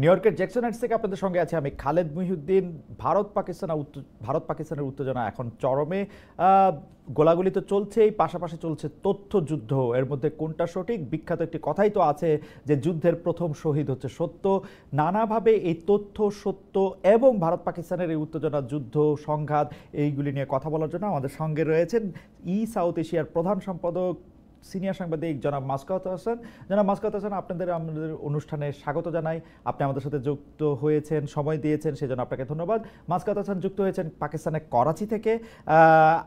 New ইয়র্কের Jackson Heights থেকে আপনাদের সঙ্গে আছে আমি খালেদ মহিউদ্দিন। ভারত পাকিস্তানের উত্তেজনা এখন চরমে। গোলাগুলি তো চলছেই, পাশাপাশি চলছে তথ্য যুদ্ধ। এর মধ্যে কোনটা সঠিক? বিখ্যাত একটি কথাই তো আছে যে যুদ্ধের প্রথম শহীদ হচ্ছে সত্য। নানাভাবে এই তথ্য, সত্য এবং ভারত পাকিস্তানের এই উত্তেজনা, যুদ্ধ, সংঘাত, এইগুলি নিয়ে কথা বলার জন্য আমাদের সঙ্গে রয়েছেন সাউথ এশিয়ার প্রধান সম্পাদক, সিনিয়র সাংবাদিক জনাব মাসকাত হাসান। জনাব মাসকাত হাসান, আমাদের অনুষ্ঠানে স্বাগত জানাই। আপনি আমাদের সাথে যুক্ত হয়েছেন, সময় দিয়েছেন, সেজন্য আপনাকে ধন্যবাদ। মাসকাত হাসান যুক্ত হয়েছেন পাকিস্তানের করাচি থেকে।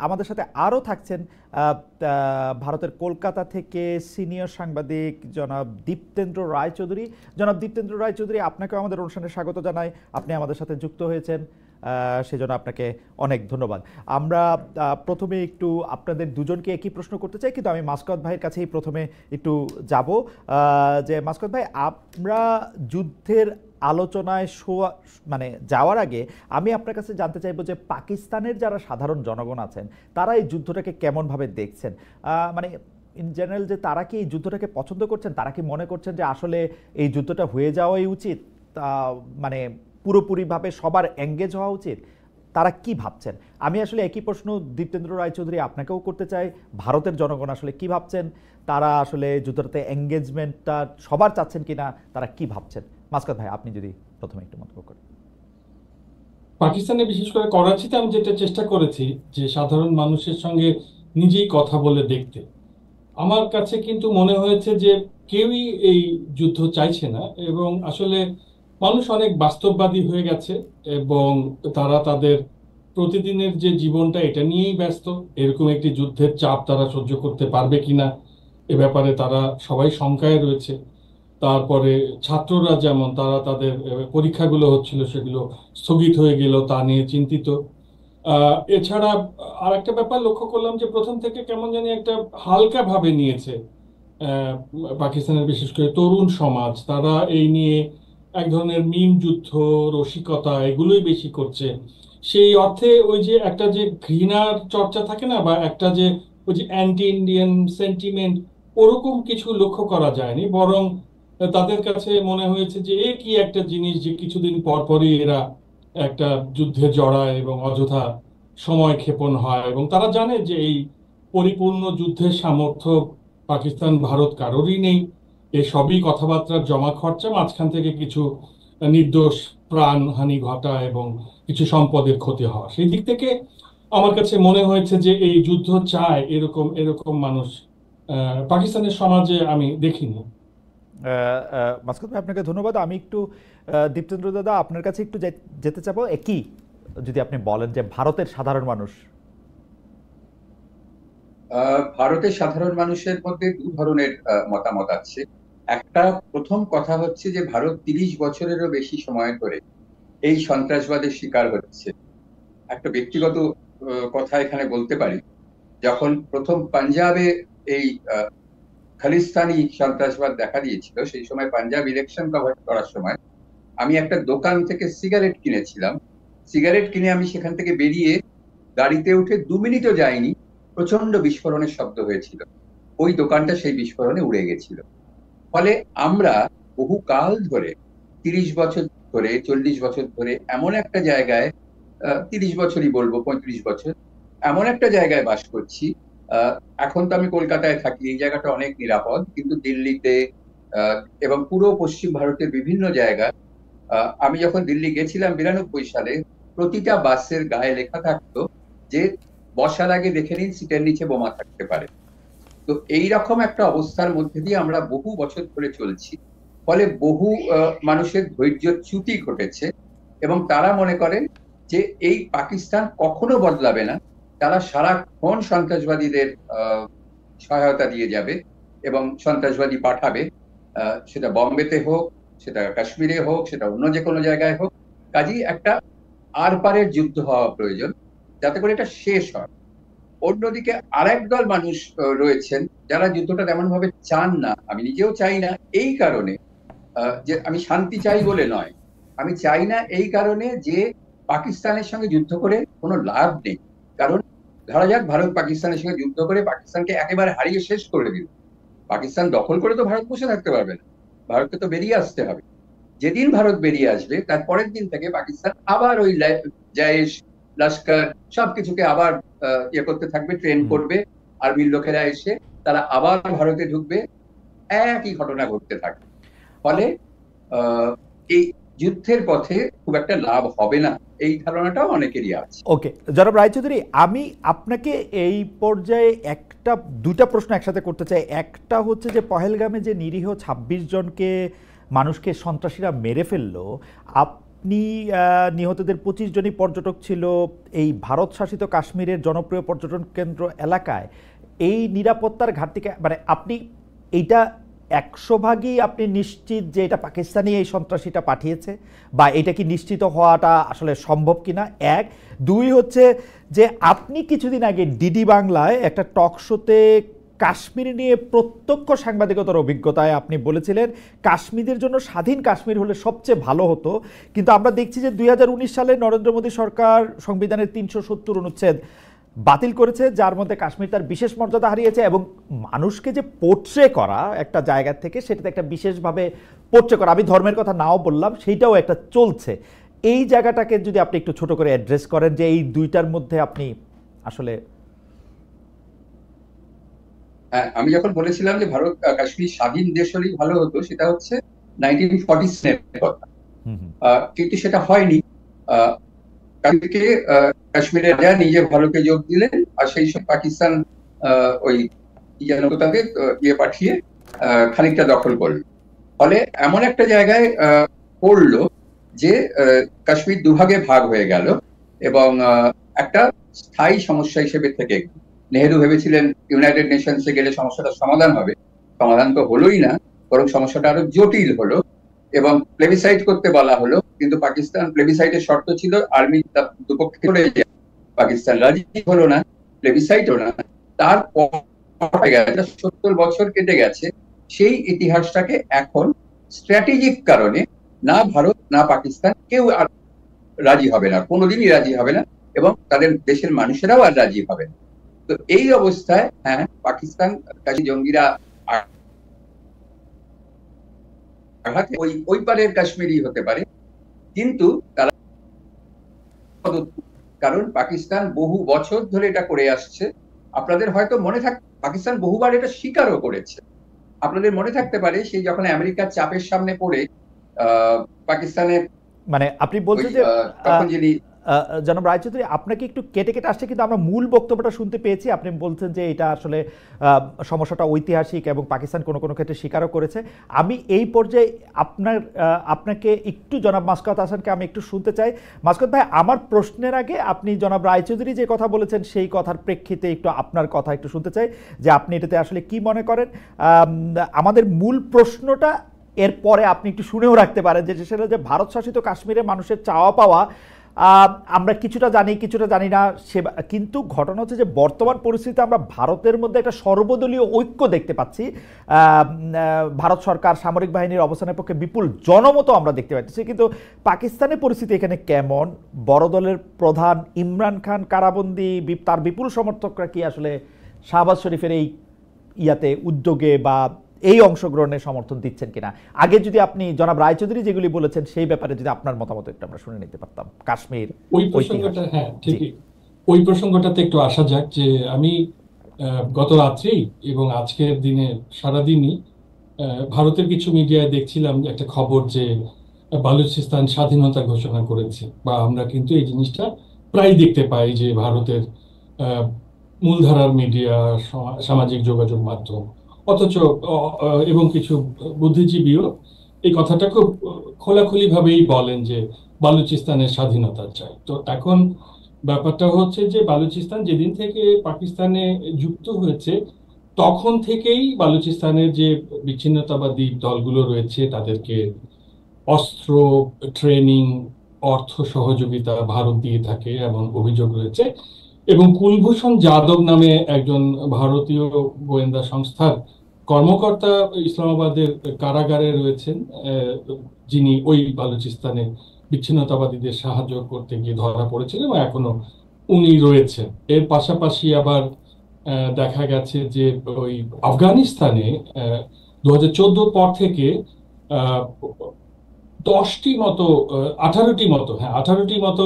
আমাদের সাথে আরও থাকছেন ভারতের কলকাতা থেকে সিনিয়র সাংবাদিক জনাব দীপ্তেন্দ্র রায়চৌধুরী। জনাব দীপ্তেন্দ্র রায়চৌধুরী, আপনাকেও আমাদের অনুষ্ঠানে স্বাগত জানাই। আপনি আমাদের সাথে যুক্ত হয়েছেন, সেজন্য আপনাকে অনেক ধন্যবাদ। আমরা প্রথমে একটু আপনাদের দুজনকে একই প্রশ্ন করতে চাই, কিন্তু আমি মাসকাত ভাইয়ের কাছেই প্রথমে একটু যাব। যে মাসকাত ভাই, আমরা যুদ্ধের আলোচনায় যাওয়ার আগে আমি আপনার কাছে জানতে চাইবো যে পাকিস্তানের যারা সাধারণ জনগণ আছেন তারা এই যুদ্ধটাকে কেমনভাবে দেখছেন। মানে ইন জেনারেল, যে তারা কি এই যুদ্ধটাকে পছন্দ করছেন? তারা কি মনে করছেন যে আসলে এই যুদ্ধটা হয়ে যাওয়াই উচিত, মানে পুরোপুরিভাবে সবার এঙ্গেজ হওয়া উচিত? তারা কি ভাবছেন? আমি আসলে একই প্রশ্ন দীপ্তেন্দ্র রায়চৌধুরী আপনাকেও করতে চাই। ভারতের জনগণ আসলে কি ভাবছেন? তারা আসলে যুদ্ধটাতে এঙ্গেজমেন্টটা সবার চাচ্ছেন কিনা, তারা কি ভাবছেন? মাসকাত ভাই, আপনি যদি প্রথমে একটু মন্তব্য করেন। পাকিস্তানে বিশেষ করে করাচিতে আমি যেটা চেষ্টা করেছি যে সাধারণ মানুষের সঙ্গে নিজেই কথা বলে দেখতে, আমার কাছে কিন্তু মনে হয়েছে যে কেউই এই যুদ্ধ চাইছে না এবং আসলে মানুষ অনেক বাস্তববাদী হয়ে গেছে এবং তারা তাদের প্রতিদিনের যে জীবনটা এটা নিয়েই ব্যস্ত। এরকম একটি যুদ্ধের চাপ তারা সহ্য করতে পারবে কিনা এ ব্যাপারে তারা সবাই শঙ্কায় রয়েছে। তারপরে ছাত্ররা যেমন তারা তাদের পরীক্ষাগুলো হচ্ছিল সেগুলো স্থগিত হয়ে গেল তা নিয়ে চিন্তিত। এছাড়া আর একটা ব্যাপার লক্ষ্য করলাম যে প্রথম থেকে কেমন জানি একটা হালকা ভাবে নিয়েছে আহ, পাকিস্তানের বিশেষ করে তরুণ সমাজ। তারা এই নিয়ে এক ধরনের মিম যুদ্ধ, রসিকতা এগুলোই বেশি করছে। সেই অর্থে ওই যে একটা যে ঘৃণার চর্চা থাকে না, বা একটা যে ওই যে অ্যান্টি ইন্ডিয়ান সেন্টিমেন্ট, ওরকম কিছু লক্ষ্য করা যায়নি। বরং তাদের কাছে মনে হয়েছে যে এ কি একটা জিনিস যে কিছুদিন পর পরই এরা একটা যুদ্ধে জড়ায় এবং অযথা সময় ক্ষেপণ হয়, এবং তারা জানে যে এই পরিপূর্ণ যুদ্ধের সামর্থ্য পাকিস্তান ভারত কারোরই নেই। এই সবই কথাবার্তার জমা খরচা, মাঝখান থেকে কিছু নির্দোষ প্রাণহানি ঘটা এবং কিছু সম্পদের ক্ষতি হওয়া। সেই দিক থেকে আমার কাছে মনে হয়েছে যে এই যুদ্ধ চায় এরকম এরকম মানুষ পাকিস্তানের সমাজে আমি দেখিনি। মাসকাত ভাই, আপনাকে ধন্যবাদ। আমি একটু দীপ্তেন্দ্র দাদা আপনার কাছে একটু যেতে চাবো। একই যদি আপনি বলেন যে ভারতের সাধারণ মানুষ। ভারতের সাধারণ মানুষের মধ্যে দু ধরনের মতামত আছে। একটা, প্রথম কথা হচ্ছে যে ভারত 30 বছরেরও বেশি সময় ধরে এই সন্ত্রাসবাদের শিকার হচ্ছে। একটা ব্যক্তিগত কথা এখানে বলতে পারি, যখন প্রথম পাঞ্জাবে এই খালিস্তানি সন্ত্রাসবাদ দেখা দিয়েছিল, সেই সময় পাঞ্জাব ইলেকশন কভার করার সময় আমি একটা দোকান থেকে সিগারেট কিনেছিলাম। সিগারেট কিনে আমি সেখান থেকে বেরিয়ে গাড়িতে উঠে 2 মিনিটও যায়নি, প্রচন্ড বিস্ফোরণের শব্দ হয়েছিল। ওই দোকানটা সেই বিস্ফোরণে উড়ে গেছিল। ফলে আমরা বহু কাল ধরে, 30 বছর ধরে, 40 বছর ধরে এমন একটা জায়গায়, 30 বছরই বলবো, 35 বছর এমন একটা জায়গায় বাস করছি। আহ, এখন তো আমি কলকাতায় থাকি, এই জায়গাটা অনেক নিরাপদ, কিন্তু দিল্লিতে এবং পুরো পশ্চিম ভারতের বিভিন্ন জায়গায়, আমি যখন দিল্লি গেছিলাম 92 সালে, প্রতিটা বাসের গায়ে লেখা থাকতো যে বসার আগে দেখে নিন সিটের নিচে বোমা থাকতে পারে। তো এইরকম একটা অবস্থার মধ্যে দিয়ে আমরা বহু বছর ধরে চলছি। ফলে বহু মানুষের ধৈর্যচ্যুতি ঘটেছে এবং তারা মনে করেন যে এই পাকিস্তান কখনো বদলাবে না। তারা সারাক্ষণ সন্ত্রাসবাদীদের সহায়তা দিয়ে যাবে এবং সন্ত্রাসবাদী পাঠাবে, সেটা বম্বেতে হোক, সেটা কাশ্মীরে হোক, সেটা অন্য যে কোনো জায়গায় হোক। কাজেই একটা আর পারের যুদ্ধ হওয়া প্রয়োজন, যাতে করে এটা শেষ হয়। অন্যদিকে আরেক দল মানুষ রয়েছেন যারা যুদ্ধটা তেমন ভাবে চান না। আমি নিজেও চাই না এই কারণে, যে আমি শান্তি চাই বলে নয়, আমি চাই না এই কারণে যে পাকিস্তানের সঙ্গে যুদ্ধ করে কোনো লাভ নেই। কারণ ধরা যাক ভারত পাকিস্তানের সঙ্গে যুদ্ধ করে পাকিস্তানকে একেবারে হারিয়ে শেষ করে দিল, পাকিস্তান দখল করে তো ভারত বসে থাকতে পারবে না, ভারতকে তো বেরিয়ে আসতে হবে। যেদিন ভারত বেরিয়ে আসবে তার পরের দিন থেকে পাকিস্তান আবার ওই জায়েশ, লস্কর সবকিছুকে আবার ইয়ে করতে থাকবে, ট্রেন করবে, আর্মির লোকেরা এসে তারা আবার ভারতে ঢুকবে, একই ঘটনা ঘটতে থাকবে। ফলে এই যুদ্ধের পথে খুব একটা লাভ হবে না, এই ধারণাটাও অনেকেরই আছে। ওকে, জনাব রায়চৌধুরী, আমি আপনাকে এই পর্যায়ে দুটা প্রশ্ন একসাথে করতে চাই। একটা হচ্ছে যে পহেলগামে যে নিরীহ ২৬ জনকে মানুষকে সন্ত্রাসীরা মেরে ফেললো, আপনি নিহতদের ২৫ জনই পর্যটক ছিল এই ভারত শাসিত কাশ্মীরের জনপ্রিয় পর্যটন কেন্দ্র এলাকায়। এই নিরাপত্তার ঘাটতিকে মানে আপনি এইটা ১০০% আপনি নিশ্চিত যে এটা পাকিস্তানি এই সন্ত্রাসীটা পাঠিয়েছে, বা এটা কি নিশ্চিত হওয়াটা আসলে সম্ভব কিনা? এক। দুই হচ্ছে যে আপনি কিছুদিন আগে ডিডি বাংলায় একটা টক শোতে কাশ্মীর নিয়ে প্রত্যক্ষ সাংবাদিকতার অভিজ্ঞতায় আপনি বলেছিলেন কাশ্মীরের জন্য স্বাধীন কাশ্মীর হলে সবচেয়ে ভালো হতো, কিন্তু আমরা দেখছি যে ২০১৯ সালে নরেন্দ্র মোদী সরকার সংবিধানের ৩৭০ অনুচ্ছেদ বাতিল করেছে, যার মধ্যে কাশ্মীর তার বিশেষ মর্যাদা হারিয়েছে, এবং মানুষকে যে পোট্রে করা একটা জায়গা থেকে সেটাতে একটা বিশেষভাবে পোট্রে করা, আমি ধর্মের কথা নাও বললাম, সেইটাও একটা চলছে। এই জায়গাটাকে যদি আপনি একটু ছোট করে অ্যাড্রেস করেন যে এই দুইটার মধ্যে আপনি আসলে। আমি যখন বলেছিলাম যে ভারত কাশ্মীর স্বাধীন দেশ হলেই ভালো হতো, সেটা হচ্ছে 1947 কথা, কিন্তু সেটা হয়নি। কাশ্মীরকে কাশ্মীরের রাজা নিজে ভারতে যোগ দিলেন, আর সেই সব পাকিস্তান ওই তাকে ইয়ে পাঠিয়ে খানিকটা দখল করলো। ফলে এমন একটা জায়গায় পড়লো যে কাশ্মীর দুভাগে ভাগ হয়ে গেল, এবং একটা স্থায়ী সমস্যা হিসেবে থেকে নেহেরু ভেবেছিলেন ইউনাইটেড নেশনসে গেলে সমস্যাটা সমাধান হবে, সমাধান তো হলোই না, বরং সমস্যাটা আরো জটিল হলো, এবং প্লেবিসাইড করতে বলা হলো, কিন্তু পাকিস্তান প্লেবিসাইডের শর্ত ছিল আর্মি দুপক্ষে চলে যায়, পাকিস্তান রাজি হলো না, প্লেবিসাইড হলো না। তারপর ৭০ বছর কেটে গেছে, সেই ইতিহাসটাকে এখন স্ট্র্যাটেজিক কারণে না ভারত না পাকিস্তান কেউ আর রাজি হবে না, কোনোদিনই রাজি হবে না, এবং তাদের দেশের মানুষেরাও আর রাজি হবে না। তো এই অবস্থায় হ্যাঁ, পাকিস্তান জঙ্গিরা ওই পারের কাশ্মীরি হতে পারে, কিন্তু তারা, কারণ পাকিস্তান বহু বছর ধরে এটা করে আসছে। আপনাদের হয়তো মনে পাকিস্তান বহুবার এটা স্বীকারও করেছে। আপনাদের মনে থাকতে পারে সেই যখন আমেরিকার চাপের সামনে পড়ে পাকিস্তানের, মানে আপনি বলছেন যে তখন যিনি জনাব রায়চৌধুরী, আপনাকে একটু কেটে কেটে আসছে, কিন্তু আমরা মূল বক্তব্যটা শুনতে পেয়েছি। আপনি বলছেন যে এটা আসলে সমস্যাটা ঐতিহাসিক এবং পাকিস্তান কোনো কোনো ক্ষেত্রে স্বীকারও করেছে। আমি এই পর্যায়ে আপনাকে একটু, জনাব মাসকাত হাসানকে আমি একটু শুনতে চাই। মাসকাত ভাই, আমার প্রশ্নের আগে আপনি জনাব রায়চৌধুরী যে কথা বলেছেন সেই কথার প্রেক্ষিতে একটু আপনার কথা একটু শুনতে চাই, যে আপনি এটাতে আসলে কি মনে করেন। আমাদের মূল প্রশ্নটা এরপরে আপনি একটু শুনেও রাখতে পারেন, যে সেটা যে ভারত শাসিত কাশ্মীরে মানুষের চাওয়া পাওয়া আমরা কিছুটা জানি কিছুটা জানি না, কিন্তু ঘটনা হচ্ছে যে বর্তমান পরিস্থিতিতে আমরা ভারতের মধ্যে একটা সর্বদলীয় ঐক্য দেখতে পাচ্ছি। ভারত সরকার সামরিক বাহিনীর অবস্থানের পক্ষে বিপুল জনমত আমরা দেখতে পাচ্ছি, কিন্তু পাকিস্তানের পরিস্থিতি এখানে কেমন? বড় দলের প্রধান ইমরান খান কারাবন্দী, তার বিপুল সমর্থকরা কি আসলে শাহবাজ শরীফের এই উদ্যোগে বা এই অংশগ্রহণের সমর্থন দিচ্ছেন কিনা? আগে যদি আপনি জনাব রায়চৌধুরী যেগুলি বলেছেন সেই ব্যাপারে যদি আপনার মতামত একটু আমরা শুনে নিতে পারতাম। কাশ্মীর ওই প্রসঙ্গটা, হ্যাঁ ঠিকই, ওই প্রসঙ্গটাতে একটু আসা যাক। যে আমি গত রাত্রেই এবং আজকের দিনে সারাদিনই ভারতের কিছু মিডিয়ায় দেখছিলাম একটা খবর যে বালুচিস্তান স্বাধীনতা ঘোষণা করেছে, বা আমরা কিন্তু এই জিনিসটা প্রায় দেখতে পাই যে ভারতের মূলধারার মিডিয়া, সামাজিক যোগাযোগ মাধ্যম, অথচ এবং কিছু বুদ্ধিজীবীও এই কথাটা খুব খোলাখুলি ভাবেই বলেন যে বালুচিস্তানের স্বাধীনতা চাই। তো এখন ব্যাপারটা হচ্ছে যে বালুচিস্তান যেদিন থেকে পাকিস্তানে যুক্ত হয়েছে তখন থেকেই বালুচিস্তানের যে বিচ্ছিন্নতাবাদী দলগুলো রয়েছে তাদেরকে অস্ত্র, ট্রেনিং, অর্থ সহযোগিতা ভারত দিয়ে থাকে এমন অভিযোগ রয়েছে। এবং কুলভূষণ যাদব নামে একজন ভারতীয় গোয়েন্দা সংস্থার কর্মকর্তা ইসলামাবাদের কারাগারে রয়েছেন, যিনি ওই বালুচিস্তানে বিচ্ছিন্নতাবাদীদের সাহায্য করতে গিয়ে ধরা পড়েছিলেন এবং এখনো উনি রয়েছেন। এর পাশাপাশি আবার দেখা গেছে যে ওই আফগানিস্তানে 2014 পর থেকে 10টি মতো 18টি মতো, হ্যাঁ 18টি মতো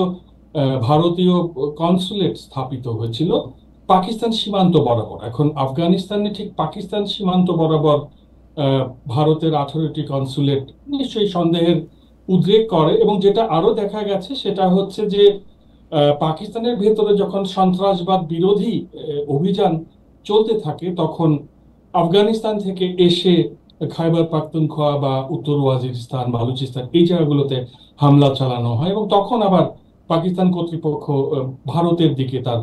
ভারতীয় কনসুলেট স্থাপিত হয়েছিল পাকিস্তান সীমান্ত বরাবর। এখন আফগানিস্তানে ঠিক পাকিস্তান সীমান্ত বরাবর ভারতের 18টি কনসুলেট নিশ্চয়ই সন্দেহের উদ্রেক করে। এবং যেটা আরো দেখা গেছে সেটা হচ্ছে যে পাকিস্তানের ভেতরে যখন সন্ত্রাসবাদ বিরোধী অভিযান চলতে থাকে, তখন আফগানিস্তান থেকে এসে খাইবার পাখতুনখোয়া বা উত্তর ওয়াজিরিস্তান, বালুচিস্তান এই জায়গাগুলোতে হামলা চালানো হয়, এবং তখন আবার পাকিস্তান কর্তৃপক্ষ ভারতের দিকে তার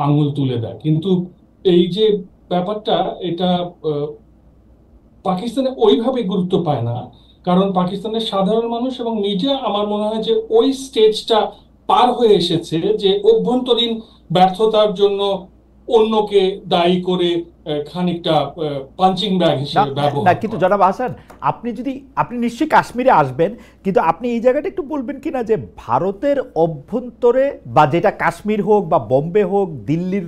আঙুল তুলে দেয়। কিন্তু এই যে ব্যাপারটা, এটা পাকিস্তানে ওইভাবে গুরুত্ব পায় না, কারণ পাকিস্তানের সাধারণ মানুষ এবং মিডিয়া আমার মনে হয় যে ওই স্টেজটা পার হয়ে এসেছে যে অভ্যন্তরীণ ব্যর্থতার জন্য অন্যকে দায়ী করে খানিকটা পাঞ্চিং ব্যাগ না হিসেবে না, ব্যবহার কিন্তু করা। জনাব আহসান, আপনি নিশ্চয়ই কাশ্মীরে আসবেন, কিন্তু আপনি এই জায়গাটা একটু বলবেন কিনা যে ভারতের অভ্যন্তরে বা যেটা কাশ্মীর হোক বা বোম্বে হোক, দিল্লির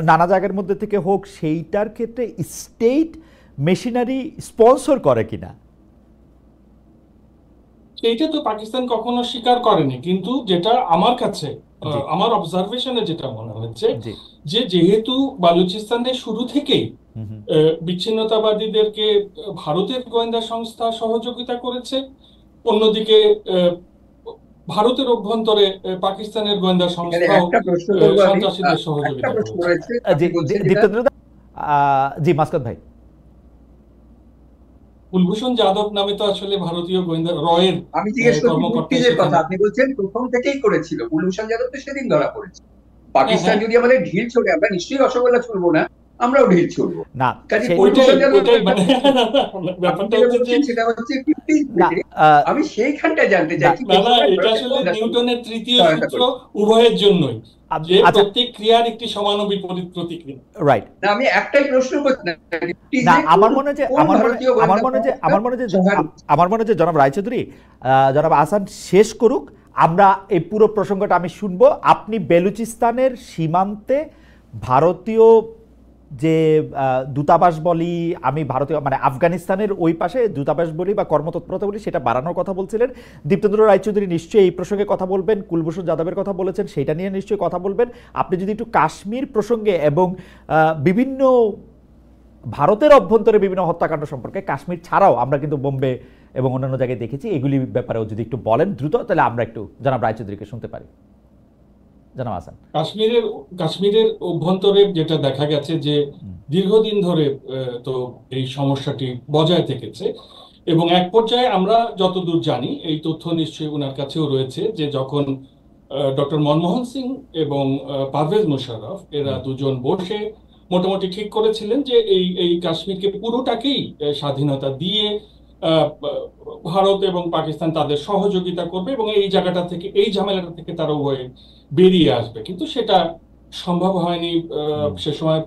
নানা জায়গার মধ্যে থেকে হোক, সেইটার ক্ষেত্রে স্টেট মেশিনারি স্পন্সর করে কিনা? এইটা তো পাকিস্তান কখনো স্বীকার করেনি, কিন্তু যেটা আমার কাছে জি আমার অবজারভেশনে যেটা মনে হচ্ছে জি। যে যেহেতু বালুচিস্তানের শুরু থেকেই হুম হুম। বিচ্ছিন্নতাবাদীদেরকে ভারতের গোয়েন্দা সংস্থা সহযোগিতা করেছে, অন্যদিকে আহ, ভারতের অভ্যন্তরে পাকিস্তানের গোয়েন্দা এখানে সংস্থাও একটা প্রশ্ন করবো আমি, সন্ত্রাসীদের একটা সহযোগিতা প্রশ্ন করেছে। রয়েছে, জি আপনি বলছেন যেটা দীপ্তেন্দ্র দা, জি মাসকাত ভাই। কুলভূষণ যাদব নামে তো আসলে ভারতীয় গোয়েন্দা রয়ের আমি জিজ্ঞেস করছি কর্মকর্তাই দুর্নীতির কথা, সেখানে। আপনি বলছেন প্রথম থেকেই করেছিল, কুলভূষণ যাদব তো সেদিন ধরা পড়েছে। হ্যাঁ পাকিস্তান হ্যাঁ, যদি আমাদের ঢিল ছোড়ে, আমরা নিশ্চয়ই রসগোল্লা ছুড়বো না, আমরাও ঢিল ছুড়বো। না কাজে সেই ওইটাই কুলভূষণ যাদব ওইটাই একটা মানে আপনি ব্যাপারটা যেটা হচ্ছে যে বলছেন সেটা হচ্ছে 50 না স্পিরিট। আমি সেইখানটা জানতে না চাইছি না এই না, সময় এটা ভারতের আসলে কোন রাষ্ট্র নিউটনের তৃতীয় সহায়তা সূত্র করেছে? উভয়ের জন্যই, যে আচ্ছা, প্রত্যেক ক্রিয়ার একটি সমান ও বিপরীত প্রতিক্রিয়া। রাইট। না, আমি একটাই প্রশ্ন করছি না, না কোন আমার মনে হয় যে কোন ভারতীয় গোয়েন্দা সংস্থা সহায়তা করছে? আমার মনে হয় যে জনাব রায়চৌধুরী, জনাব আহসান শেষ করুক, আমরা এই পুরো প্রসঙ্গটা আমি শুনবো। আপনি বেলুচিস্তানের সীমান্তে ভারতীয় যে দূতাবাস বলি, আমি ভারতীয় মানে আফগানিস্তানের ওই পাশে দূতাবাস বলি বা কর্মতৎপরতা বলি, সেটা বাড়ানোর কথা বলছিলেন। দীপ্তেন্দ্র রায়চৌধুরী নিশ্চয়ই এই প্রসঙ্গে কথা বলবেন, কুলভূষণ যাদবের কথা বলেছেন, সেটা নিয়ে নিশ্চয়ই কথা বলবেন। আপনি যদি একটু কাশ্মীর প্রসঙ্গে এবং বিভিন্ন ভারতের অভ্যন্তরে বিভিন্ন হত্যাকাণ্ড সম্পর্কে, কাশ্মীর ছাড়াও আমরা কিন্তু বোম্বে এবং অন্যান্য জায়গায় দেখেছি, এগুলি ব্যাপারেও যদি একটু বলেন দ্রুত, তাহলে আমরা একটু জনাব রায়চৌধুরীকে শুনতে পারি। জনাব হাসান। কাশ্মীরের অভ্যন্তরে যেটা দেখা গেছে যে দীর্ঘদিন ধরে তো এই সমস্যাটি বজায় থেকেছে, এবং এক পর্যায়ে আমরা যতদূর জানি, এই তথ্য নিশ্চয়ই ওনার কাছেও রয়েছে, যে যখন ডক্টর মনমোহন সিং এবং পারভেজ মুশাররফ এরা দুজন বসে মোটামুটি ঠিক করেছিলেন যে এই এই কাশ্মীরকে পুরোটাকেই স্বাধীনতা দিয়ে ভারত এবং পাকিস্তান তাদের সহযোগিতা করবে, এবং এই জায়গাটা থেকে, এই ঝামেলাটা থেকে তারা উভয়ে বেরিয়ে আসবে। কিন্তু সেটা সম্ভব হয়নি। সে সময়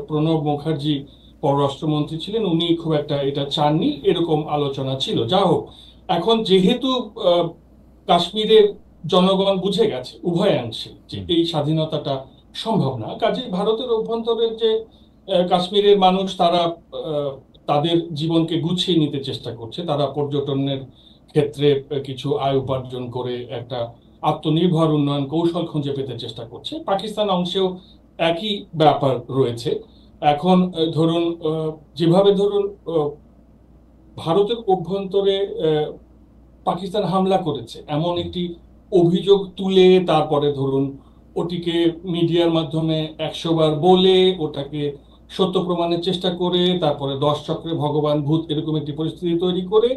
প্রণব মুখার্জি পররাষ্ট্রমন্ত্রী ছিলেন, উনি খুব একটা এটা চাননি, এরকম আলোচনা ছিল। যা হোক, এখন যেহেতু কাশ্মীরের জনগণ বুঝে গেছে উভয়াংশে যে এই স্বাধীনতাটা সম্ভব না, কাজে ভারতের অভ্যন্তরের যে কাশ্মীরের মানুষ, তারা তাদের জীবনকে গুছিয়ে নিতে চেষ্টা করছে। তারা পর্যটনের ক্ষেত্রে কিছু আয় উপার্জন করে একটা আত্মনির্ভর উন্নয়ন কৌশল খুঁজে পেতে চেষ্টা করছে। পাকিস্তান অংশেও একই ব্যাপার রয়েছে। এখন ধরুন, যেভাবে ধরুন ভারতের অভ্যন্তরে পাকিস্তান হামলা করেছে এমন একটি অভিযোগ তুলে, তারপরে ধরুন ওটিকে মিডিয়ার মাধ্যমে 100 বার বলে, ওটাকে সত্য প্রমাণের চেষ্টা করে, তারপরে 10 চক্রে ভগবান ভূত এরকম একটি পরিস্থিতি তৈরি করে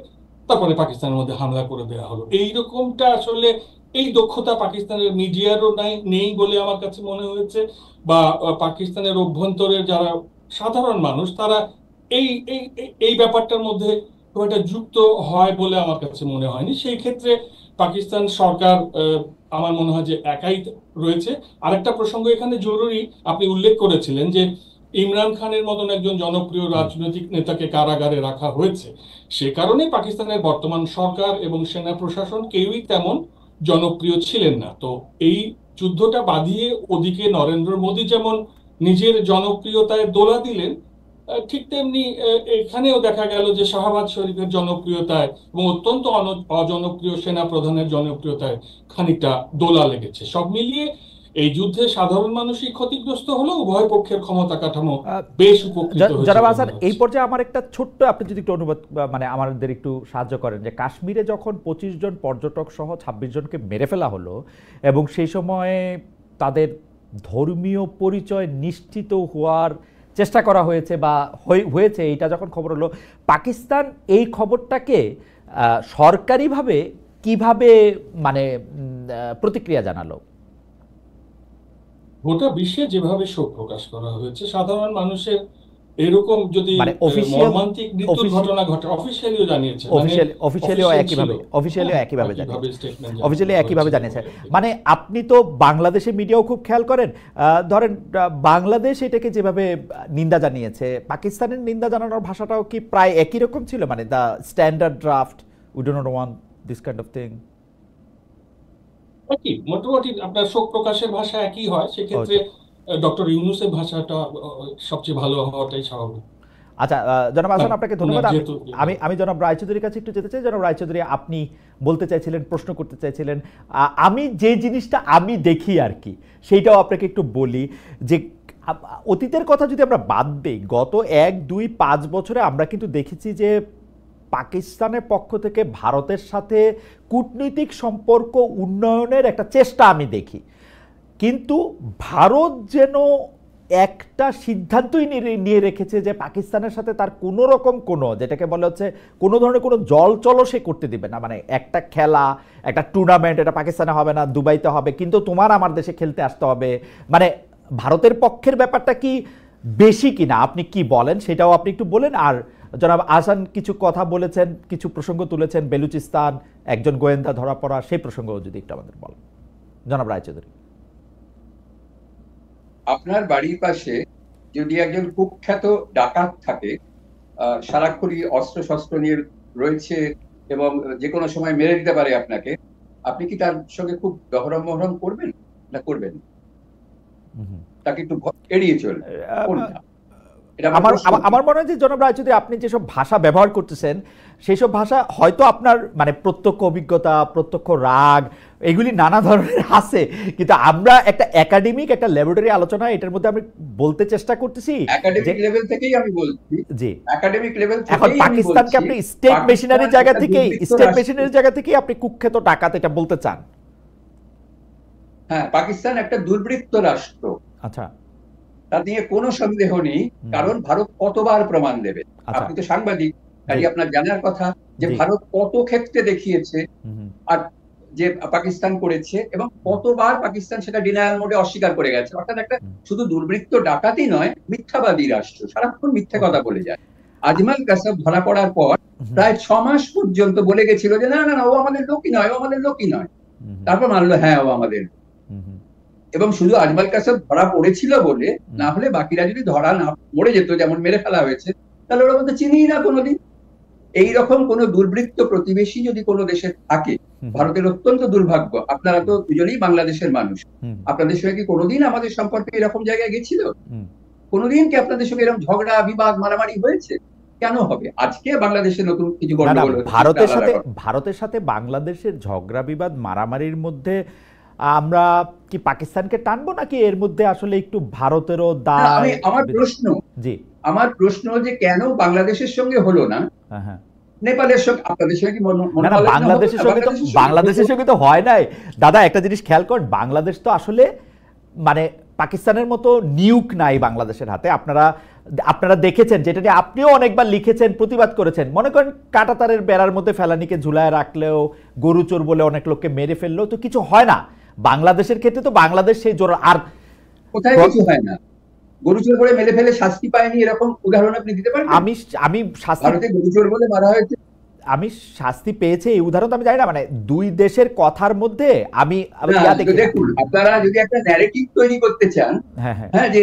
তারপরে পাকিস্তানের মধ্যে হামলা করে দেওয়া হলো। এইরকমটা আসলে এই দক্ষতা পাকিস্তানের মিডিয়ারও নেই বলে আমার কাছে মনে হয়েছে, বা পাকিস্তানের অভ্যন্তরে যারা সাধারণ মানুষ, তারা এই এই এই ব্যাপারটার মধ্যে খুব একটা যুক্ত হয় বলে আমার কাছে মনে হয়নি। সেই ক্ষেত্রে পাকিস্তান সরকার আমার মনে হয় যে একাই রয়েছে। আরেকটা প্রসঙ্গ এখানে জরুরি, আপনি উল্লেখ করেছিলেন যে ইমরান খানের মতন একজন জনপ্রিয় রাজনৈতিক নেতাকে কারাগারে রাখা হয়েছে। সে কারণে পাকিস্তানের বর্তমান সরকার এবং সেনা প্রশাসন কেউই তেমন জনপ্রিয় ছিলেন না। তো এই যুদ্ধটা বাঁধিয়ে ওদিকে নরেন্দ্র মোদী যেমন নিজের জনপ্রিয়তায় দোলা দিলেন, ঠিক তেমনি এখানেও দেখা গেল যে শাহবাজ শরীফের জনপ্রিয়তায় এবং অত্যন্ত অজনপ্রিয় সেনা প্রধানের জনপ্রিয়তায় খানিকটা দোলা লেগেছে। সব মিলিয়ে এই যুদ্ধে সাধারণ মানুষই ক্ষতিগ্রস্ত হলো, উভয় পক্ষের ক্ষমতা কাঠামো বেশ উপকৃত হয়েছে জনাব বলে আহসান, মনে এই হচ্ছে। পর্যায়ে আমার একটা ছোট্ট, আপনি যদি একটু অনুবাদ মানে আমাদের একটু সাহায্য করেন, যে কাশ্মীরে যখন 25 জন পর্যটক সহ 26 জনকে মেরে ফেলা হলো এবং সেই সময়ে তাদের ধর্মীয় পরিচয় নিশ্চিত হওয়ার চেষ্টা করা হয়েছে বা হয়েছে, এইটা যখন খবর হলো, পাকিস্তান এই খবরটাকে সরকারিভাবে কিভাবে মানে প্রতিক্রিয়া জানালো? গোটা বিশ্বে যেভাবে শোক প্রকাশ করা হয়েছে, সাধারণ মানুষের এরকম যদি মানে মর্মান্তিক মৃত্যুর ঘটনা ঘটে, অফিসিয়ালিও জানিয়েছে, মানে অফিসিয়ালিও একইভাবে একইভাবে জানিয়েছে, স্টেটমেন্ট অফিসিয়ালি জারি একইভাবে করেছে জানিয়েছে। মানে আপনি তো বাংলাদেশের মিডিয়াও খুব খেয়াল করেন, ধরেন বাংলাদেশ এটাকে যেভাবে নিন্দা জানিয়েছে, পাকিস্তানের নিন্দা জানানোর ভাষাটাও কি প্রায় একই রকম ছিল, মানে the standard draft, we do not want this kind of thing? একই, মোটামুটি আপনার শোক প্রকাশের ভাষা একই হয়। সেক্ষেত্রে ডক্টর ইউনূসের ভাষাটা সবচেয়ে ভালো হওয়াটাই স্বাভাবিক। আচ্ছা, জনাব আহসান, আপনাকে ধন্যবাদ। যেহেতু আমি জনাব রায়চৌধুরীর কাছে একটু যেতে চাই। জনাব রায়চৌধুরী, আপনি বলতে চাইছিলেন, প্রশ্ন করতে চাইছিলেন। আমি যে জিনিসটা আমি দেখি আর কি, সেইটাও আপনাকে একটু বলি, যে অতীতের কথা যদি আমরা বাদ দিই, গত 1, 2, 5 বছরে আমরা কিন্তু দেখেছি যে পাকিস্তানের পক্ষ থেকে ভারতের সাথে কূটনৈতিক সম্পর্ক উন্নয়নের একটা চেষ্টা আমি দেখি, কিন্তু ভারত যেন একটা সিদ্ধান্তই নিয়ে রেখেছে যে পাকিস্তানের সাথে তার কোনো রকম কোনো, যেটাকে বলা হচ্ছে, কোনো ধরনের কোনো জল চলো সে করতে দিবে না। মানে একটা খেলা, একটা টুর্নামেন্ট, এটা পাকিস্তানে হবে না, দুবাইতে হবে, কিন্তু তোমার আমার দেশে খেলতে আসতে হবে। মানে ভারতের পক্ষের ব্যাপারটা কি বেশি কিনা আপনি কি বলেন, সেটাও আপনি একটু বলেন। আর জনাব আহসান কিছু কথা বলেছেন, কিছু প্রসঙ্গ তুলেছেন, বেলুচিস্তান, একজন গোয়েন্দা ধরা পড়া, সেই প্রসঙ্গও যদি একটু আমাদের বলেন, জনাব রায়চৌধুরী। আপনার বাড়ির পাশে যদি একজন কুখ্যাত ডাকাত থাকে, সারাক্ষণই অস্ত্র শস্ত্র নিয়ে রয়েছে এবং যে কোনো সময় মেরে দিতে পারে আপনাকে, আপনি কি তার সঙ্গে খুব দহরম মহরম করবেন না করবেন? তাকে একটু এড়িয়ে চলবেন কোনটা? এটা আমার প্রশ্ন। আমার মনে হয় যে জনাব রায়চৌধুরী, আপনি যেসব ভাষা ব্যবহার করতেছেন সেই সব ভাষা হয়তো আপনার মানে প্রত্যক্ষ অভিজ্ঞতা, প্রত্যক্ষ রাগ, এগুলি নানা ধরনের আছে, কিন্তু আমরা একটা একাডেমিক, একটা ল্যাবরেটরি আলোচনা, এটার মধ্যে আমি বলতে চেষ্টা করতেছি একাডেমিক লেভেল থেকেই আমি বলছি, জি, একাডেমিক লেভেল এখন থেকেই আমি পাকিস্তানকে বলছি, আপনি স্টেট মেশিনারির জায়গা একটা থেকেই, দুর্বৃত্ত স্টেট রাষ্ট্র। মেশিনারির জায়গা থেকেই আপনি কুখ্যাত ডাকাত এটা বলতে চান? হ্যাঁ, পাকিস্তান একটা দুর্বৃত্ত রাষ্ট্র, আচ্ছা, তা নিয়ে কোনো সন্দেহ নেই। কারণ ভারত কতবার প্রমাণ দেবে? আচ্ছা, আপনি তো সাংবাদিক, কাজে আপনার জানার কথা যে জি, ভারত কত ক্ষেত্রে দেখিয়েছে আর যে পাকিস্তান করেছে, এবং কতবার পাকিস্তান সেটা ডিনায়াল মোডে অস্বীকার করে গেছে। অর্থাৎ একটা শুধু দুর্বৃত্ত ডাকাতই নয়, মিথ্যাবাদী রাষ্ট্র, সারাক্ষণ মিথ্যে কথা বলে যায়। আজমাল কাসাব ধরা পড়ার পর প্রায় 6 মাস পর্যন্ত বলে গেছিল যে না না না, ও আমাদের লোকই নয়, ও আমাদের লোকই নয়। তারপর মানলো হ্যাঁ ও আমাদের, এবং শুধু আজমাল কাসাব ধরা পড়েছিল বলে, না হলে বাকিরা যদি ধরা না পড়ে যেত, যেমন মেরে ফেলা হয়েছে, তাহলে ওরা বলতে চিনিই না কোনোদিন। এইরকম কোন দুর্বৃত্ত প্রতিবেশী যদি কোনো দেশে থাকে, ভারতের অত্যন্ত দুর্ভাগ্য। আপনারা তো দুজনেই বাংলাদেশের মানুষ, আপনাদের সঙ্গে কি কোনোদিন আমাদের সম্পর্কে এরকম জায়গায় গেছিল? কোনোদিন কি আপনাদের সঙ্গে এরকম ঝগড়া, বিবাদ, মারামারি হয়েছে? কেন হবে? আজকে বাংলাদেশে নতুন কিছু গন্ডগোল হচ্ছে, ভারতের সাথে বাংলাদেশের ঝগড়া, বিবাদ, মারামারির মধ্যে আমরা কি পাকিস্তানকে টানবো, নাকি এর মধ্যে আসলে একটু ভারতেরও দায়? আমার প্রশ্ন যে কেন বাংলাদেশের সঙ্গে হলো না, নেপালের সঙ্গে, আপনাদের সঙ্গে কি বাংলাদেশের সঙ্গে তো হয় নাই দাদা। একটা জিনিস খেয়াল করেন, বাংলাদেশ তো আসলে মানে পাকিস্তানের মতো নিউক নাই বাংলাদেশের হাতে। আপনারা দেখেছেন, যেটা নিয়ে আপনিও অনেকবার লিখেছেন, প্রতিবাদ করেছেন। মনে করেন কাঁটাতারের বেড়ার মধ্যে ফেলানিকে ঝুলায় রাখলেও, গরু চোর বলে অনেক লোককে মেরে ফেললেও তো কিছু হয় না। বাংলাদেশের ক্ষেত্রে তো বাংলাদেশ সেই জোর, আর কোথায় কিছু হয় না। গরু চোর বলে মেরে ফেলে শাস্তি পায়নি, এরকম উদাহরণ আপনি দিতে পারবেন? আমি ভারতে গরু চোর বলে মারা হয়েছে, আমি শাস্তি পেয়েছে এই উদাহরণ তো আমি জানি না। মানে দুই দেশের কথার মধ্যে আমি দেখুন, আপনারা যদি একটা ন্যারেটিভ তৈরি করতে চান, হ্যাঁ, যে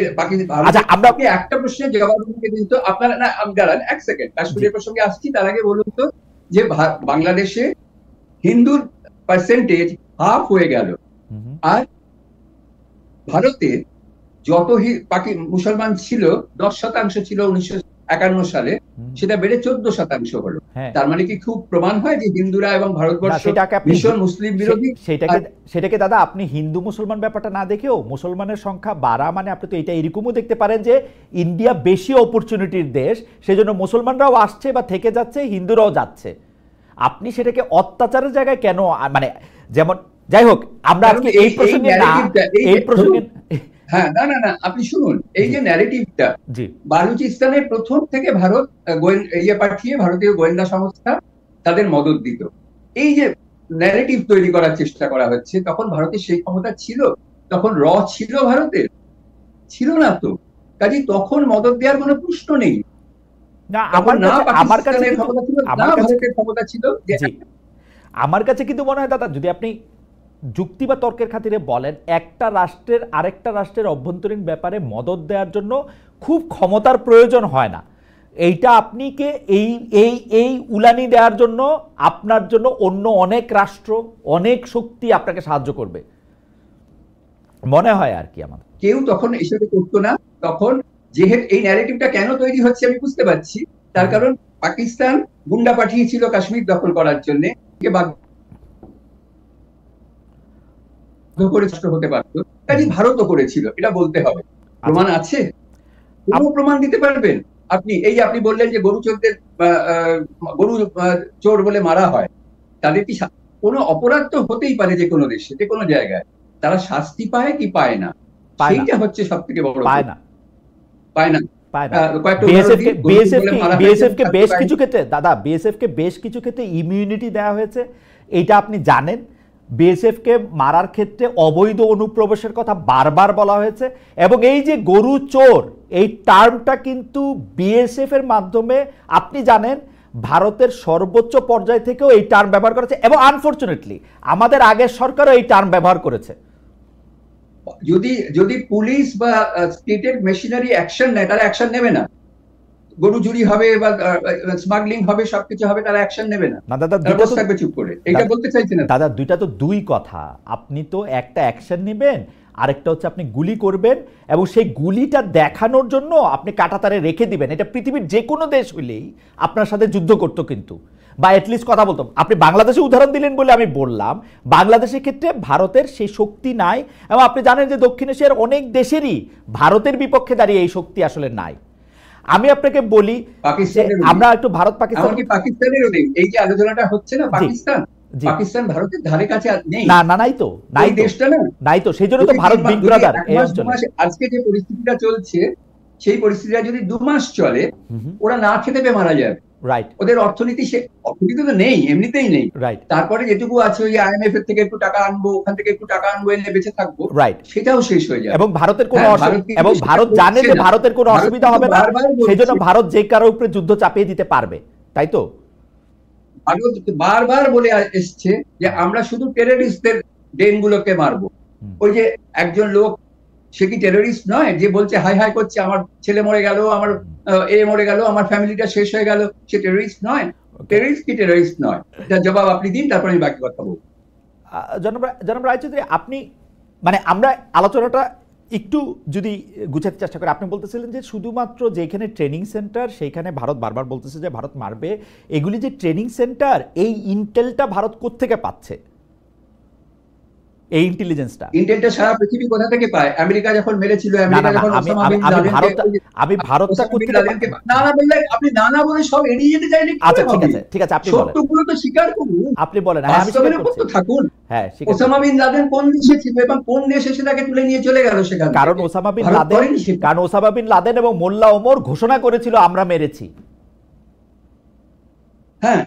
আমরা একটা প্রশ্নের জবাব দিতে, কিন্তু আপনারা না, দাঁড়ান এক সেকেন্ড, কাশ্মীরের প্রসঙ্গে আসছি, তার আগে বলুন তো যে বাংলাদেশে হিন্দুর পার্সেন্টেজ হাফ হয়ে গেল, আর ভারতে যত মুসলমান ছিল 10% ছিল 51 সালে হুম। সেটা বেড়ে 14% হলো। হ্যাঁ, তার মানে কি খুব প্রমাণ হয় যে হিন্দুরা এবং না ভারতবর্ষ সেটাকে আপনি ভীষণ মুসলিম বিরোধী? সেটাকে আর সেটাকে দাদা আপনি হিন্দু মুসলমান ব্যাপারটা না দেখেও মুসলমানের সংখ্যা বাড়া মানে আপনি তো এটা এরকমও দেখতে পারেন যে ইন্ডিয়া বেশি অপরচুনিটির দেশ, সেজন্য মুসলমানরাও আসছে বা থেকে যাচ্ছে, হিন্দুরাও যাচ্ছে। আপনি সেটাকে অত্যাচারের জায়গায় কেন মানে যেমন যাই হোক আমরা কারণ আজকে এই প্রসঙ্গে না, ন্যারেটিভটা এই প্রসঙ্গে হ্যাঁ, না না না, আপনি শুনুন, এই জি যে ন্যারেটিভটা, জি বালুচিস্তানে প্রথম থেকে ভারত ইয়ে পাঠিয়ে, ভারতীয় গোয়েন্দা সংস্থা তাদের মদত দিত। এই যে ন্যারেটিভ তৈরি করার চেষ্টা করা হচ্ছে, তখন ভারতের সেই ক্ষমতা ছিল? তখন ছিল ভারতের? ছিল না তো। কাজে তখন মদত দেওয়ার কোনো প্রশ্ন নেই। না তখন না আমার কাছে পাকিস্তানের কিন্তু ক্ষমতা ছিল, না আমার কাছে ভারতের ক্ষমতা ছিল যে জি আমার কাছে কিন্তু মনে হয় দাদা, যদি আপনি যুক্তি বা তর্কের খাতিরে বলেন, একটা রাষ্ট্রের আরেকটা রাষ্ট্রের অভ্যন্তরীণ ব্যাপারে মদত দেওয়ার জন্য খুব ক্ষমতার প্রয়োজন হয় না। এইটা আপনি কে এই এই এই উলানি দেওয়ার জন্য আপনার জন্য অন্য অনেক রাষ্ট্র, অনেক শক্তি আপনাকে সাহায্য করবে মনে হয় আর কি আমার। কেউ তখন এসবে করতো না। তখন যেহেতু এই ন্যারেটিভটা কেন তৈরি হচ্ছে আমি বুঝতে পারছি, তার কারণ পাকিস্তান গুন্ডা পাঠিয়েছিল কাশ্মীর দখল করার জন্য, বাধ্য করে রাষ্ট্র হতে পারতো, কাজে ভারতও করেছিল, এটা বলতে হবে। প্রমাণ আছে? কোনো প্রমাণ দিতে পারবেন আপনি? এই যে আপনি বললেন যে গরু চোরদের গরু চোর বলে মারা হয়, তাদের কি কোনো অপরাধ তো হতেই পারে যে কোনো দেশে, যে কোনো জায়গায়, তারা শাস্তি পায় কি পায় না, সেইটা হচ্ছে সব থেকে বড়। পায় না, পায় না, পায় না। কয়েকটা উদাহরণ দিই। বিএসএফ কে বেশ কিছু ক্ষেত্রে দাদা, বিএসএফ কে বেশ কিছু ক্ষেত্রে ইমিউনিটি দেওয়া হয়েছে, এইটা আপনি জানেন। বিএসএফ কে মারার ক্ষেত্রে অবৈধ অনুপ্রবেশের কথা বারবার বলা হয়েছে, এবং এই যে গরু চোর এই টার্মটা কিন্তু বিএসএফ এর মাধ্যমে আপনি জানেন ভারতের সর্বোচ্চ পর্যায় থেকেও এই টার্ম ব্যবহার করেছে, এবং আনফরচুনেটলি আমাদের আগের সরকারও এই টার্ম ব্যবহার করেছে। যদি যদি পুলিশ বা স্টেটের মেশিনারি অ্যাকশন নেয়, তারা অ্যাকশন নেবে না? গরু চুরি হবে বা স্মাগলিং হবে, সবকিছু হবে, তারা অ্যাকশন নেবে না? না দাদা, তারা বসে থাকবে চুপ করে? এটা বলতে চাইছেন দাদা দুইটা তো দুই কথা। আপনি তো একটা অ্যাকশন নেবেন, আরেকটা হচ্ছে আপনি গুলি করবেন, এবং সেই গুলিটা দেখানোর জন্য আপনি কাঁটাতারে রেখে দিবেন। এটা পৃথিবীর যে কোনো দেশ হইলেই আপনার সাথে যুদ্ধ করতো কিন্তু, বা অ্যাটলিস্ট কথা বলতাম। আপনি বাংলাদেশে উদাহরণ দিলেন বলে আমি বললাম, বাংলাদেশের ক্ষেত্রে ভারতের সেই শক্তি নাই, এবং আপনি জানেন যে দক্ষিণ এশিয়ার অনেক দেশেরই ভারতের বিপক্ষে দাঁড়িয়ে এই শক্তি আসলে নাই। আমি আপনাকে বলি আমরা একটু ভারত পাকিস্তানেরও নেই। এই যে আলোচনাটা হচ্ছে না, পাকিস্তান ভারতের ধারে কাছে নেই। না না, নাই তো, নাই দেশটা না, নাই তো, সেই জন্য তো ভারত বিগ ব্রাদার এই অঞ্চলে। আজকে যে পরিস্থিতিটা চলছে, সেই পরিস্থিতিটা যদি 2 মাস চলে, ওরা না খেতে পেয়ে মারা যাবে। রাইট। ওদের অর্থনীতি তো নেই, এমনিতেই নেই। রাইট। তারপরে যেটুকু আছে, ওই IMF এর থেকে একটু টাকা আনবো, ওখান থেকে একটু টাকা আনবো, এনে বেঁচে থাকবো, রাইট, সেটাও শেষ হয়ে যাবে। এবং ভারতের কোনো এবং ভারত জানে যে ভারতের কোনো অসুবিধা হবে না, সেই জন্য ভারত যে কারো উপরে যুদ্ধ চাপিয়ে দিতে পারবে, তাই তো? ভারত বারবার বলে এসছে যে আমরা শুধু টেররিস্টদের ডেনগুলোকে মারবো। ওই যে একজন লোক, সে কি টেররিস্ট নয় যে বলছে হাই হাই করছে, আমার ছেলে মরে গেল, আমার মরে গেল, আমার ফ্যামিলিটা শেষ হয়ে গেল? সে টেররিস্ট নয়? টেররিস্ট কি টেররিস্ট নয়, এটা জবাব আপনি দিন, তারপর আমি বাকি কথা বলবো। জনাব রায়চৌধুরী, আপনি মানে আমরা আলোচনাটা একটু যদি গুছাতে চেষ্টা করি, আপনি বলতেছিলেন যে শুধুমাত্র যেখানে ট্রেনিং সেন্টার সেইখানে ভারত বারবার বলতেছে যে ভারত মারবে, এগুলি যে ট্রেনিং সেন্টার, এই ইন্টেলটা ভারত কোত্থেকে পাচ্ছে? এই ইন্টেলিজেন্সটা সারা পৃথিবী কোথা থেকে পায়? আমেরিকা যখন মেরেছিল, আমেরিকা যখন ওসামা বিন লাদেনকে, আমি ভারতটা কোত্থেকে পাচ্ছে না না বললে, আপনি না না বলে সব এড়িয়ে যেতে চাইলে কি? আচ্ছা ঠিক আছে, আপনি বলেন, সত্যগুলো তো স্বীকার করুন, আপনি বলেন। হ্যাঁ, আমি স্বীকার করছি, তো থাকুন। হ্যাঁ, ওসামা বিন লাদেন কোন দেশে ছিল এবং কোন দেশ এসে তাকে তুলে নিয়ে চলে গেল সেখানে? কারণ ওসামা বিন লাদেন এবং মোল্লা ওমর ঘোষণা করেছিল আমরা মেরেছি। হ্যাঁ,